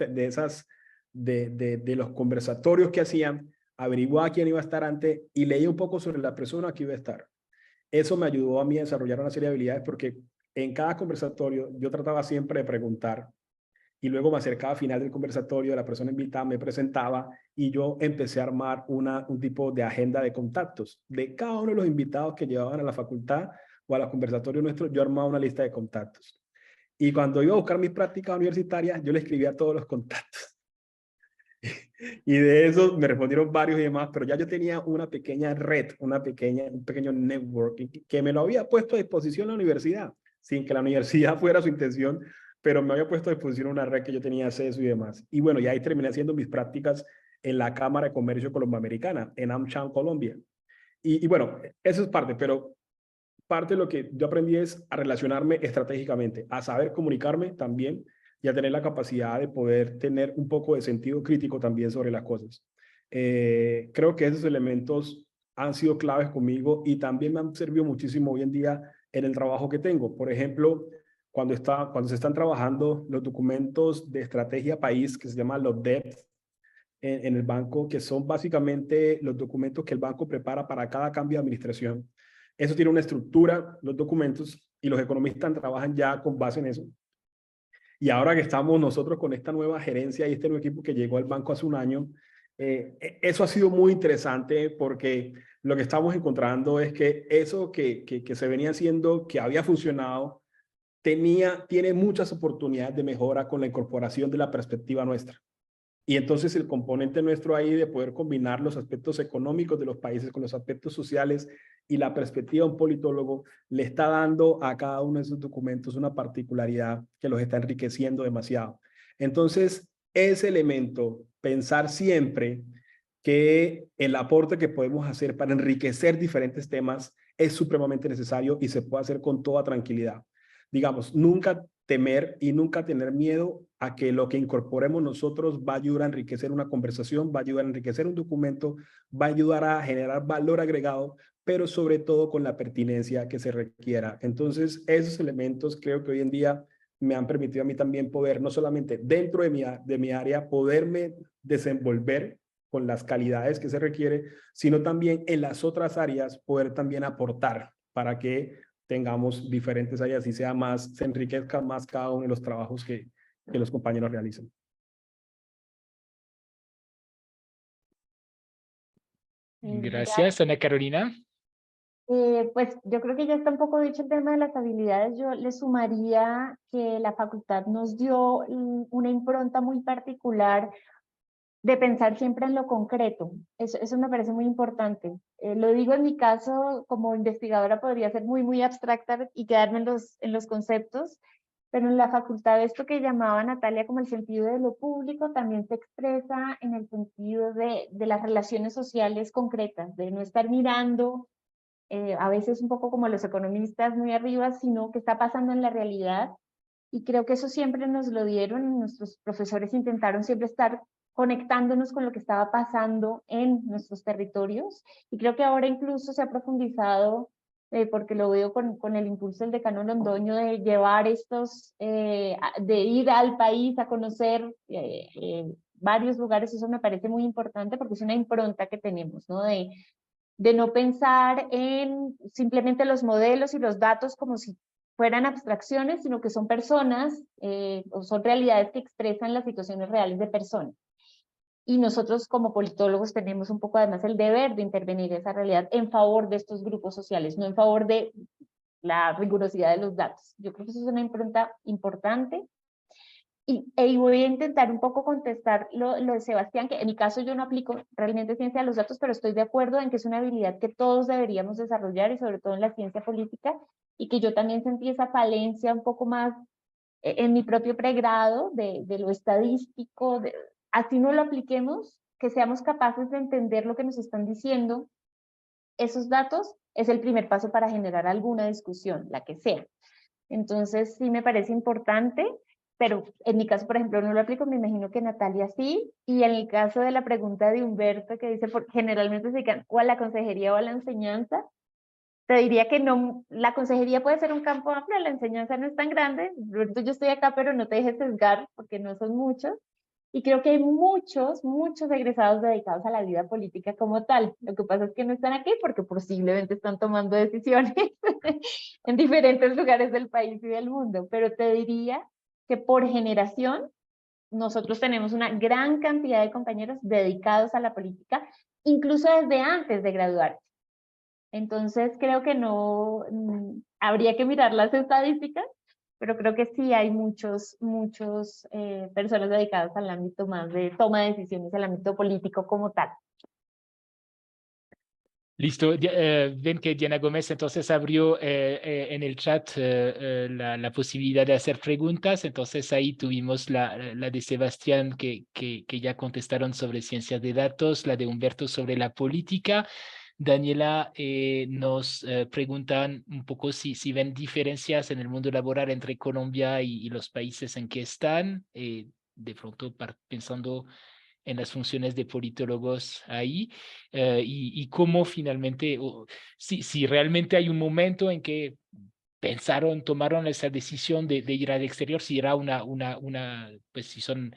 de los conversatorios que hacían, averiguaba quién iba a estar antes y leía un poco sobre la persona que iba a estar. Eso me ayudó a mí a desarrollar una serie de habilidades porque en cada conversatorio yo trataba siempre de preguntar y luego me acercaba al final del conversatorio, la persona invitada me presentaba y yo empecé a armar un tipo de agenda de contactos de cada uno de los invitados que llevaban a la facultad o a los conversatorios nuestros. Yo armaba una lista de contactos. Y cuando iba a buscar mis prácticas universitarias, yo le escribía todos los contactos. Y de eso me respondieron varios y demás, pero ya yo tenía una pequeña red, un pequeño network que me lo había puesto a disposición la universidad, sin que la universidad fuera su intención, pero me había puesto a disposición una red que yo tenía acceso y demás. Y bueno, y ahí terminé haciendo mis prácticas en la Cámara de Comercio Colomboamericana, en AmCham, Colombia. Y bueno, eso es parte, pero parte de lo que yo aprendí es a relacionarme estratégicamente, a saber comunicarme también y a tener la capacidad de poder tener un poco de sentido crítico también sobre las cosas. Creo que esos elementos han sido claves conmigo y también me han servido muchísimo hoy en día en el trabajo que tengo. Por ejemplo, cuando se están trabajando los documentos de estrategia país, que se llaman los DEPs, en el banco, que son básicamente los documentos que el banco prepara para cada cambio de administración. Eso tiene una estructura, los documentos, y los economistas trabajan ya con base en eso. Y ahora que estamos nosotros con esta nueva gerencia y este nuevo equipo que llegó al banco hace un año, eso ha sido muy interesante porque lo que estamos encontrando es que eso que se venía haciendo, que había funcionado, tiene muchas oportunidades de mejora con la incorporación de la perspectiva nuestra. Y entonces el componente nuestro ahí de poder combinar los aspectos económicos de los países con los aspectos sociales y la perspectiva de un politólogo le está dando a cada uno de esos documentos una particularidad que los está enriqueciendo demasiado. Entonces, ese elemento, pensar siempre que el aporte que podemos hacer para enriquecer diferentes temas es supremamente necesario y se puede hacer con toda tranquilidad. Digamos, nunca temer y nunca tener miedo a que lo que incorporemos nosotros va a ayudar a enriquecer una conversación, va a ayudar a enriquecer un documento, va a ayudar a generar valor agregado, pero sobre todo con la pertinencia que se requiera. Entonces, esos elementos creo que hoy en día me han permitido a mí también poder, no solamente dentro de mi área, poderme desenvolver con las calidades que se requiere, sino también en las otras áreas poder también aportar para que tengamos diferentes áreas y se enriquezca más cada uno de los trabajos que los compañeros realizan. Gracias, Ana Carolina. Pues yo creo que ya está un poco dicho el tema de las habilidades. Yo le sumaría que la facultad nos dio una impronta muy particular de pensar siempre en lo concreto. Eso me parece muy importante. Lo digo en mi caso, como investigadora podría ser muy abstracta y quedarme en los conceptos, pero en la facultad esto que llamaba Natalia como el sentido de lo público también se expresa en el sentido de las relaciones sociales concretas, de no estar mirando a veces un poco como los economistas muy arriba, sino que está pasando en la realidad. Y creo que eso siempre nos lo dieron, nuestros profesores intentaron siempre estar conectándonos con lo que estaba pasando en nuestros territorios, y creo que ahora incluso se ha profundizado, porque lo veo con el impulso del decano Londoño de llevar de ir al país a conocer varios lugares. Eso me parece muy importante porque es una impronta que tenemos, ¿no? De no pensar en simplemente los modelos y los datos como si fueran abstracciones, sino que son personas o son realidades que expresan las situaciones reales de personas. Y nosotros como politólogos tenemos un poco además el deber de intervenir esa realidad en favor de estos grupos sociales, no en favor de la rigurosidad de los datos. Yo creo que eso es una impronta importante. Y voy a intentar un poco contestar lo de Sebastián, que en mi caso yo no aplico realmente ciencia de los datos, pero estoy de acuerdo en que es una habilidad que todos deberíamos desarrollar, y sobre todo en la ciencia política, y que yo también sentí esa falencia un poco más en mi propio pregrado de lo estadístico, así no lo apliquemos, que seamos capaces de entender lo que nos están diciendo esos datos, es el primer paso para generar alguna discusión, la que sea. Entonces sí me parece importante, pero en mi caso, por ejemplo, no lo aplico, me imagino que Natalia sí, y en el caso de la pregunta de Humberto, que dice, generalmente se dedican o a la consejería o a la enseñanza, te diría que no, la consejería puede ser un campo amplio, la enseñanza no es tan grande. Roberto, yo estoy acá, pero no te dejes sesgar, porque no son muchos, y creo que hay muchos egresados dedicados a la vida política como tal. Lo que pasa es que no están aquí porque posiblemente están tomando decisiones en diferentes lugares del país y del mundo, pero te diría que por generación nosotros tenemos una gran cantidad de compañeros dedicados a la política, incluso desde antes de graduarse. Entonces creo que no, habría que mirar las estadísticas, pero creo que sí hay muchos personas dedicadas al ámbito más de toma de decisiones, al ámbito político como tal. Listo. Ven que Diana Gómez entonces abrió en el chat la posibilidad de hacer preguntas. Entonces ahí tuvimos la de Sebastián que ya contestaron sobre ciencias de datos, la de Humberto sobre la política. Daniela nos preguntan un poco si ven diferencias en el mundo laboral entre Colombia y los países en que están, de pronto pensando en las funciones de politólogos ahí, y cómo finalmente, si realmente hay un momento en que tomaron esa decisión de ir al exterior, si era pues si son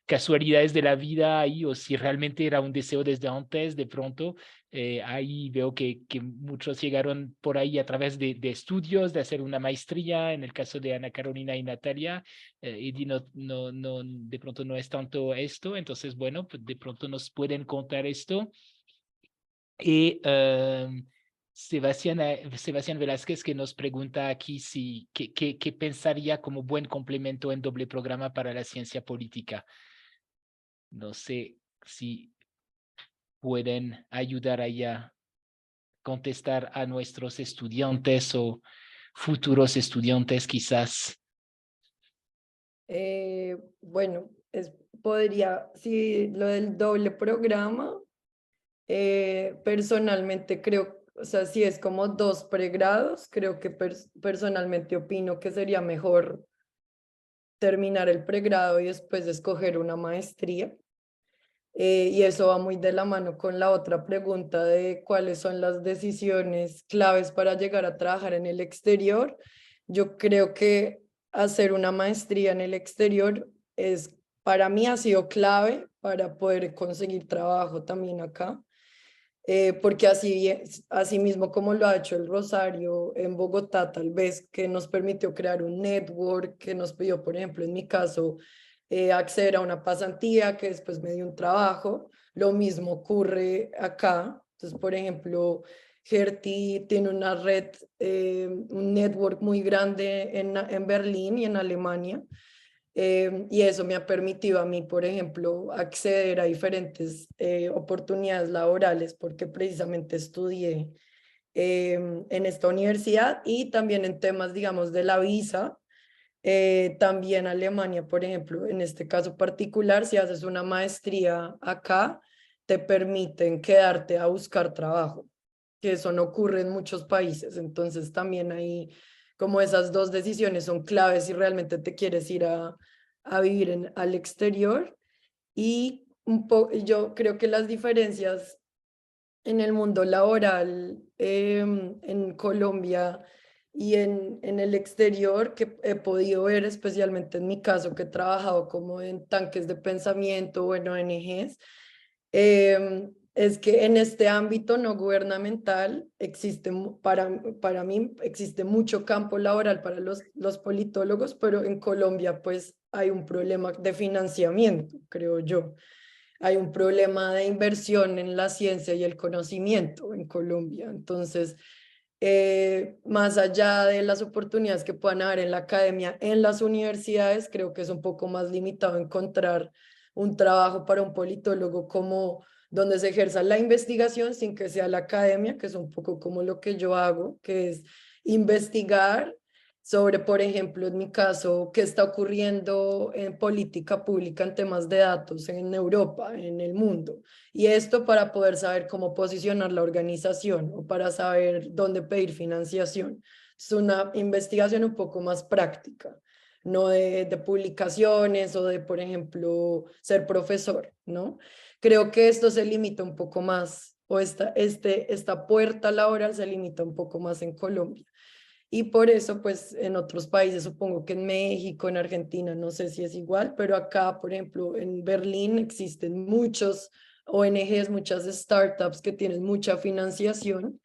casualidades de la vida ahí o si realmente era un deseo desde antes de pronto. Ahí veo que muchos llegaron por ahí a través de estudios, de hacer una maestría, en el caso de Ana Carolina y Natalia, y de pronto no es tanto esto, entonces bueno, pues de pronto nos pueden contar esto. Y Sebastián Velázquez, que nos pregunta aquí qué pensaría como buen complemento en doble programa para la ciencia política. No sé si pueden ayudar ahí a contestar a nuestros estudiantes o futuros estudiantes quizás. Bueno, podría, si lo del doble programa, personalmente creo, o sea, si es como 2 pregrados, creo que personalmente opino que sería mejor terminar el pregrado y después escoger una maestría. Y eso va muy de la mano con la otra pregunta de cuáles son las decisiones claves para llegar a trabajar en el exterior. Yo creo que hacer una maestría en el exterior para mí ha sido clave para poder conseguir trabajo también acá. Porque así mismo como lo ha hecho el Rosario en Bogotá, tal vez que nos permitió crear un network, que nos pidió, por ejemplo, en mi caso, acceder a una pasantía, que después me dio un trabajo. Lo mismo ocurre acá. Entonces, por ejemplo, Gerti tiene una red, un network muy grande en Berlín y en Alemania. Y eso me ha permitido a mí, por ejemplo, acceder a diferentes oportunidades laborales porque precisamente estudié en esta universidad y también en temas, digamos, de la visa. También Alemania, por ejemplo, en este caso particular, si haces una maestría acá, te permiten quedarte a buscar trabajo, que eso no ocurre en muchos países. Entonces también ahí, como esas 2 decisiones son claves si realmente te quieres ir a vivir al exterior. Y yo creo que las diferencias en el mundo laboral en Colombia y en el exterior que he podido ver, especialmente en mi caso, que he trabajado como en tanques de pensamiento o en ONGs, es que en este ámbito no gubernamental existe, para mí, existe mucho campo laboral para los politólogos, pero en Colombia pues hay un problema de financiamiento, creo yo. Hay un problema de inversión en la ciencia y el conocimiento en Colombia. Entonces, más allá de las oportunidades que puedan haber en la academia, en las universidades, creo que es un poco más limitado encontrar un trabajo para un politólogo como donde se ejerza la investigación sin que sea la academia, que es un poco como lo que yo hago, que es investigar sobre, por ejemplo, en mi caso, qué está ocurriendo en política pública en temas de datos en Europa, en el mundo. Y esto para poder saber cómo posicionar la organización o para saber dónde pedir financiación. Es una investigación un poco más práctica, no de publicaciones o de, por ejemplo, ser profesor, ¿no? Creo que esto se limita un poco más, o esta puerta laboral se limita un poco más en Colombia. Y por eso, pues en otros países, supongo que en México, en Argentina, no sé si es igual, pero acá, por ejemplo, en Berlín existen muchos ONGs, muchas startups que tienen mucha financiación.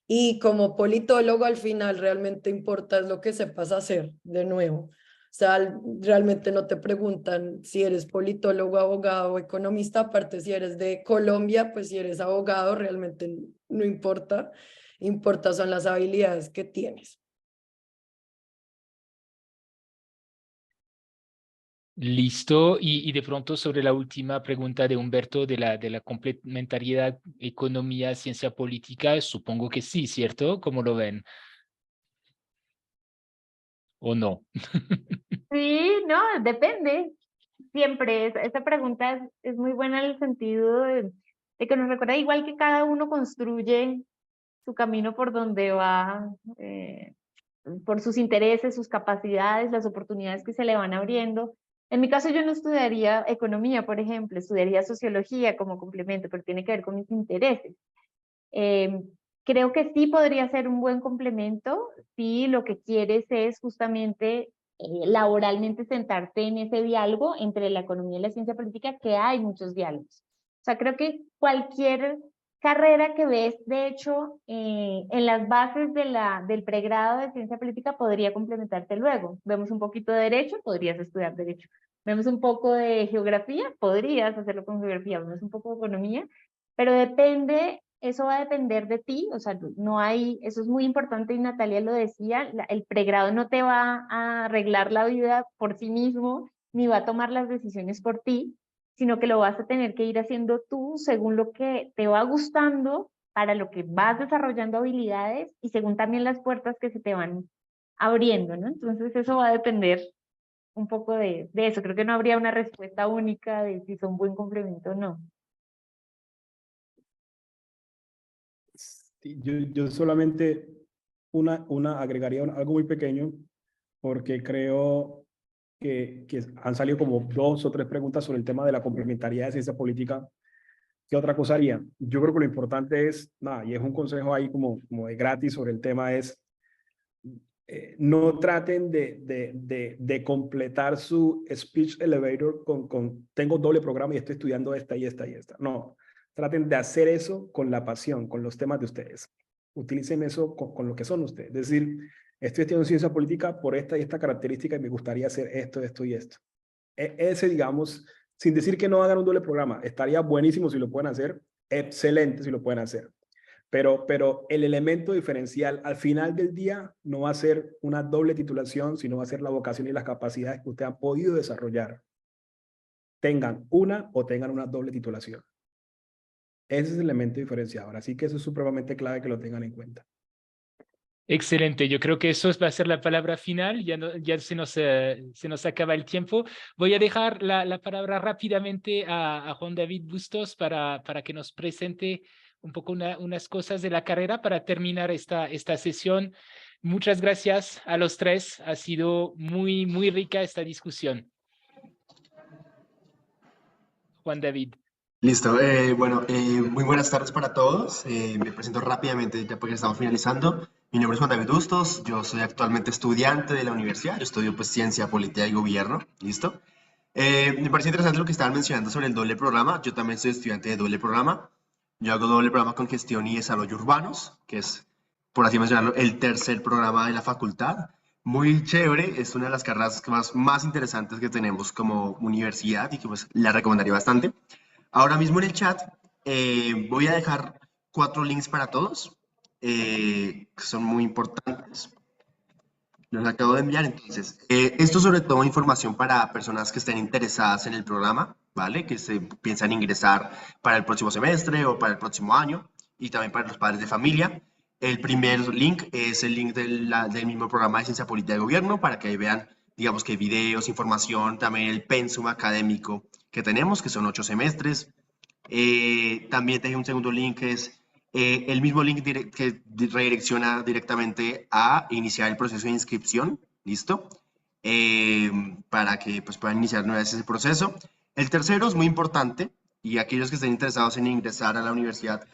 Y como politólogo, al final realmente importa es lo que sepas hacer, de nuevo. O sea, realmente no te preguntan si eres politólogo, abogado o economista, aparte si eres de Colombia, pues si eres abogado, realmente no importa, importa son las habilidades que tienes. Listo. Y de pronto sobre la última pregunta de Humberto de la complementariedad economía, ciencia política, supongo que sí, ¿cierto? ¿Cómo lo ven? ¿O no? Sí, no, depende. Siempre, esta pregunta es muy buena en el sentido de que nos recuerda igual que cada uno construye su camino por donde va, por sus intereses, sus capacidades, las oportunidades que se le van abriendo. En mi caso yo no estudiaría economía, por ejemplo, estudiaría sociología como complemento, pero tiene que ver con mis intereses. Creo que sí podría ser un buen complemento si lo que quieres es justamente laboralmente sentarte en ese diálogo entre la economía y la ciencia política, que hay muchos diálogos. O sea, creo que cualquier carrera que ves, de hecho, en las bases del pregrado de ciencia política podría complementarte luego. Vemos un poquito de derecho, podrías estudiar derecho. Vemos un poco de geografía, podrías hacerlo con geografía. Vemos un poco de economía, pero depende, eso va a depender de ti, o sea, no hay, eso es muy importante y Natalia lo decía, el pregrado no te va a arreglar la vida por sí mismo, ni va a tomar las decisiones por ti, sino que lo vas a tener que ir haciendo tú según lo que te va gustando, para lo que vas desarrollando habilidades y según también las puertas que se te van abriendo, ¿no? Entonces eso va a depender un poco de eso. Creo que no habría una respuesta única de si son buen complemento o no. Sí, yo solamente agregaría algo muy pequeño, porque creo que han salido como 2 o 3 preguntas sobre el tema de la complementariedad de ciencia política. ¿Qué otra cosa haría? Yo creo que lo importante es, nada, y es un consejo ahí como de gratis sobre el tema, es no traten de completar su speech elevator con tengo doble programa y estoy estudiando esta y esta y esta. No, traten de hacer eso con la pasión, con los temas de ustedes. Utilicen eso con lo que son ustedes. Es decir, estoy estudiando ciencia política por esta y esta característica y me gustaría hacer esto, esto y esto. Ese, digamos, sin decir que no hagan un doble programa, estaría buenísimo si lo pueden hacer, excelente si lo pueden hacer. Pero el elemento diferencial al final del día no va a ser una doble titulación, sino va a ser la vocación y las capacidades que usted ha podido desarrollar. Tengan una o tengan una doble titulación. Ese es el elemento diferenciador. Así que eso es supremamente clave que lo tengan en cuenta. Excelente, yo creo que eso va a ser la palabra final, ya se nos acaba el tiempo. Voy a dejar la palabra rápidamente a Juan David Bustos para que nos presente un poco unas cosas de la carrera para terminar esta sesión. Muchas gracias a los tres, ha sido muy, muy rica esta discusión. Juan David. Listo, muy buenas tardes para todos. Me presento rápidamente ya porque estamos finalizando. Mi nombre es Juan David Bustos, yo soy actualmente estudiante de la universidad, yo estudio pues Ciencia, Política y Gobierno, ¿listo? Me parece interesante lo que estaban mencionando sobre el doble programa. Yo también soy estudiante de doble programa. Yo hago doble programa con Gestión y Desarrollo Urbanos, que es, por así mencionarlo, el tercer programa de la facultad. Muy chévere, es una de las carreras más interesantes que tenemos como universidad y que pues la recomendaría bastante. Ahora mismo en el chat voy a dejar 4 links para todos, que son muy importantes. Los acabo de enviar, entonces. Esto sobre todo información para personas que estén interesadas en el programa, ¿vale? Que se piensan ingresar para el próximo semestre o para el próximo año, y también para los padres de familia. El primer link es el link del mismo programa de Ciencia Política de Gobierno, para que ahí vean, digamos que videos, información, también el pensum académico que tenemos, que son 8 semestres. También te dejé un segundo link que es el mismo link que redirecciona directamente a iniciar el proceso de inscripción, ¿listo? Para que pues, puedan iniciar una vez ese proceso. El tercero es muy importante, y aquellos que estén interesados en ingresar a la universidad,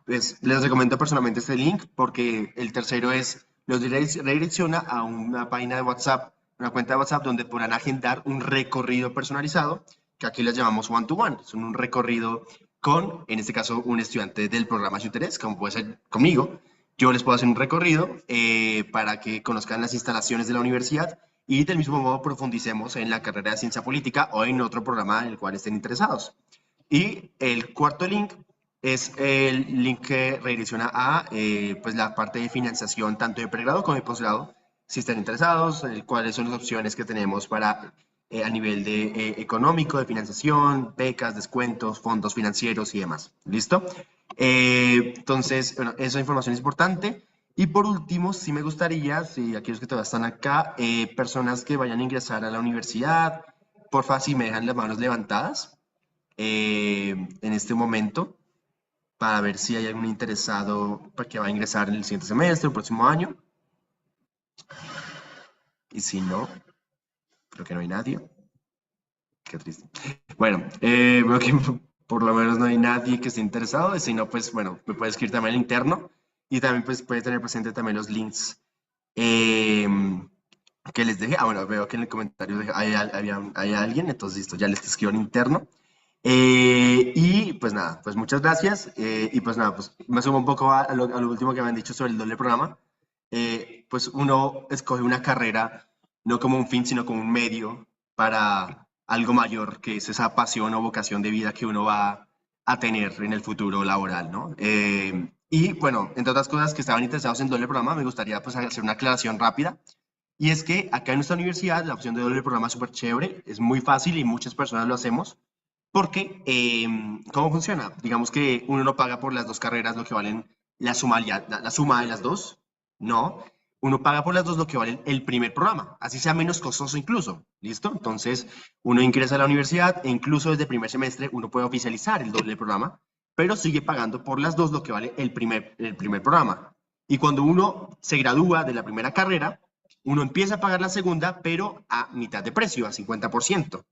pues les recomiendo personalmente este link, porque el tercero los redirecciona a una página de WhatsApp, una cuenta de WhatsApp donde podrán agendar un recorrido personalizado, que aquí les llamamos one-to-one. Es un recorrido con, en este caso, un estudiante del programa de su interés, como puede ser conmigo. Yo les puedo hacer un recorrido para que conozcan las instalaciones de la universidad y del mismo modo profundicemos en la carrera de Ciencia Política o en otro programa en el cual estén interesados. Y el cuarto link es el link que redirecciona a pues la parte de financiación tanto de pregrado como de posgrado, si están interesados, cuáles son las opciones que tenemos para a nivel de económico, de financiación, becas, descuentos, fondos financieros y demás. ¿Listo? Entonces, bueno, esa información es importante. Y por último, sí me gustaría, si aquellos que todavía están acá, personas que vayan a ingresar a la universidad, porfa, si me dejan las manos levantadas en este momento, para ver si hay algún interesado que va a ingresar en el siguiente semestre, el próximo año. Y si no, creo que no hay nadie. qué triste. Bueno, veo que por lo menos no hay nadie que esté interesado, si no, pues bueno, me puede escribir también al interno y también pues puede tener presente también los links que les dejé. Ah, bueno, veo que en el comentario hay alguien, entonces listo, ya les escribo en interno. Y pues nada, pues muchas gracias. Y pues nada, pues me sumo un poco a lo último que me han dicho sobre el doble programa. Pues uno escoge una carrera no como un fin, sino como un medio para algo mayor, que es esa pasión o vocación de vida que uno va a tener en el futuro laboral, ¿no? Y bueno, entre otras cosas que estaban interesados en doble programa, me gustaría pues hacer una aclaración rápida. Y es que acá en nuestra universidad la opción de doble programa es súper chévere, es muy fácil y muchas personas lo hacemos. Porque, ¿cómo funciona? Digamos que uno no paga por las dos carreras lo que valen la suma, la suma de las dos, no. Uno paga por las dos lo que vale el primer programa, así sea menos costoso incluso, ¿listo? Entonces, uno ingresa a la universidad e incluso desde primer semestre uno puede oficializar el doble programa, pero sigue pagando por las dos lo que vale el primer programa. Y cuando uno se gradúa de la primera carrera, uno empieza a pagar la segunda, pero a mitad de precio, a 50%.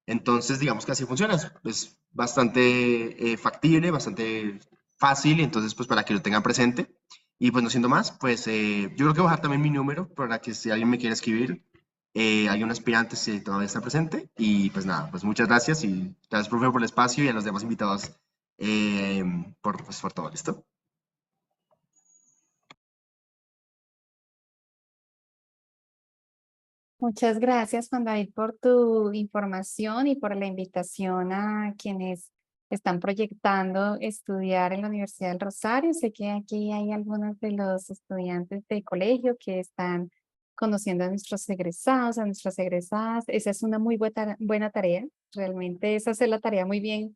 Entonces, digamos que así funciona, es bastante factible, bastante fácil, entonces, pues para que lo tengan presente. Y pues no siendo más, pues yo creo que voy a dejar también mi número para que si alguien me quiere escribir, hay un aspirante si todavía está presente. Y pues nada, pues muchas gracias y gracias, profe, por el espacio y a los demás invitados por todo esto. Muchas gracias, Juan David, por tu información y por la invitación a quienes están proyectando estudiar en la Universidad del Rosario. Sé que aquí hay algunos de los estudiantes de colegio que están conociendo a nuestros egresados, a nuestras egresadas. Esa es una muy buena tarea. Realmente esa es la tarea muy bien,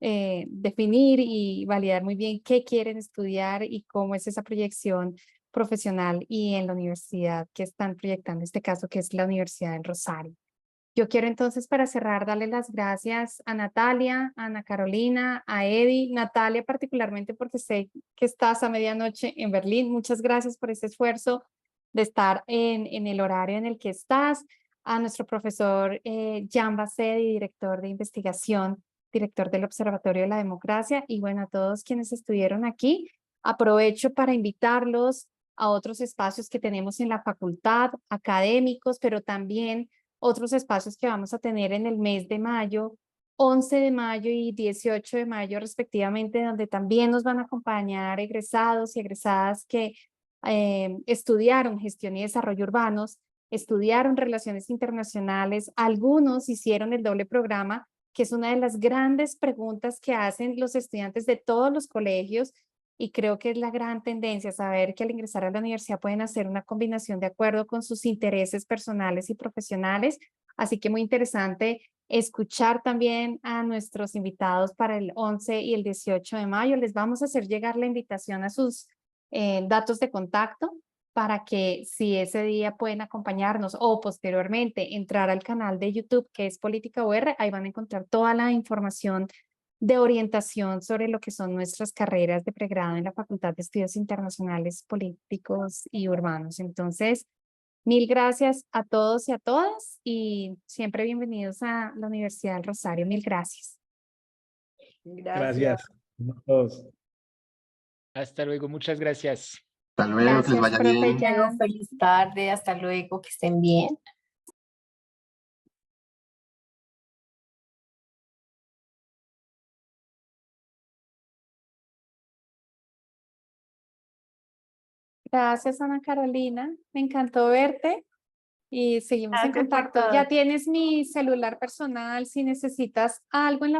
definir y validar muy bien qué quieren estudiar y cómo es esa proyección profesional y en la universidad que están proyectando, en este caso que es la Universidad del Rosario. Yo quiero entonces para cerrar darle las gracias a Natalia, a Ana Carolina, a Eddie, Natalia particularmente porque sé que estás a medianoche en Berlín. Muchas gracias por ese esfuerzo de estar en el horario en el que estás. A nuestro profesor Jan Basedi, director de investigación, director del Observatorio de la Democracia, y bueno, a todos quienes estuvieron aquí. Aprovecho para invitarlos a otros espacios que tenemos en la facultad, académicos, pero también otros espacios que vamos a tener en el mes de mayo, 11 de mayo y 18 de mayo respectivamente, donde también nos van a acompañar egresados y egresadas que estudiaron gestión y desarrollo urbanos, estudiaron relaciones internacionales, algunos hicieron el doble programa, que es una de las grandes preguntas que hacen los estudiantes de todos los colegios. Y creo que es la gran tendencia, saber que al ingresar a la universidad pueden hacer una combinación de acuerdo con sus intereses personales y profesionales. Así que muy interesante escuchar también a nuestros invitados para el 11 y el 18 de mayo. Les vamos a hacer llegar la invitación a sus datos de contacto para que si ese día pueden acompañarnos o posteriormente entrar al canal de YouTube que es Política UR, ahí van a encontrar toda la información de orientación sobre lo que son nuestras carreras de pregrado en la Facultad de Estudios Internacionales, Políticos y Urbanos. Entonces, mil gracias a todos y a todas y siempre bienvenidos a la Universidad del Rosario. Mil gracias. Gracias a todos. Hasta luego, muchas gracias. Hasta luego, que les Gracias, vaya profe bien. Jan. Feliz tarde, hasta luego, que estén bien. Gracias, Ana Carolina. Me encantó verte y seguimos en Gracias por contacto. todo. Ya tienes mi celular personal si necesitas algo en la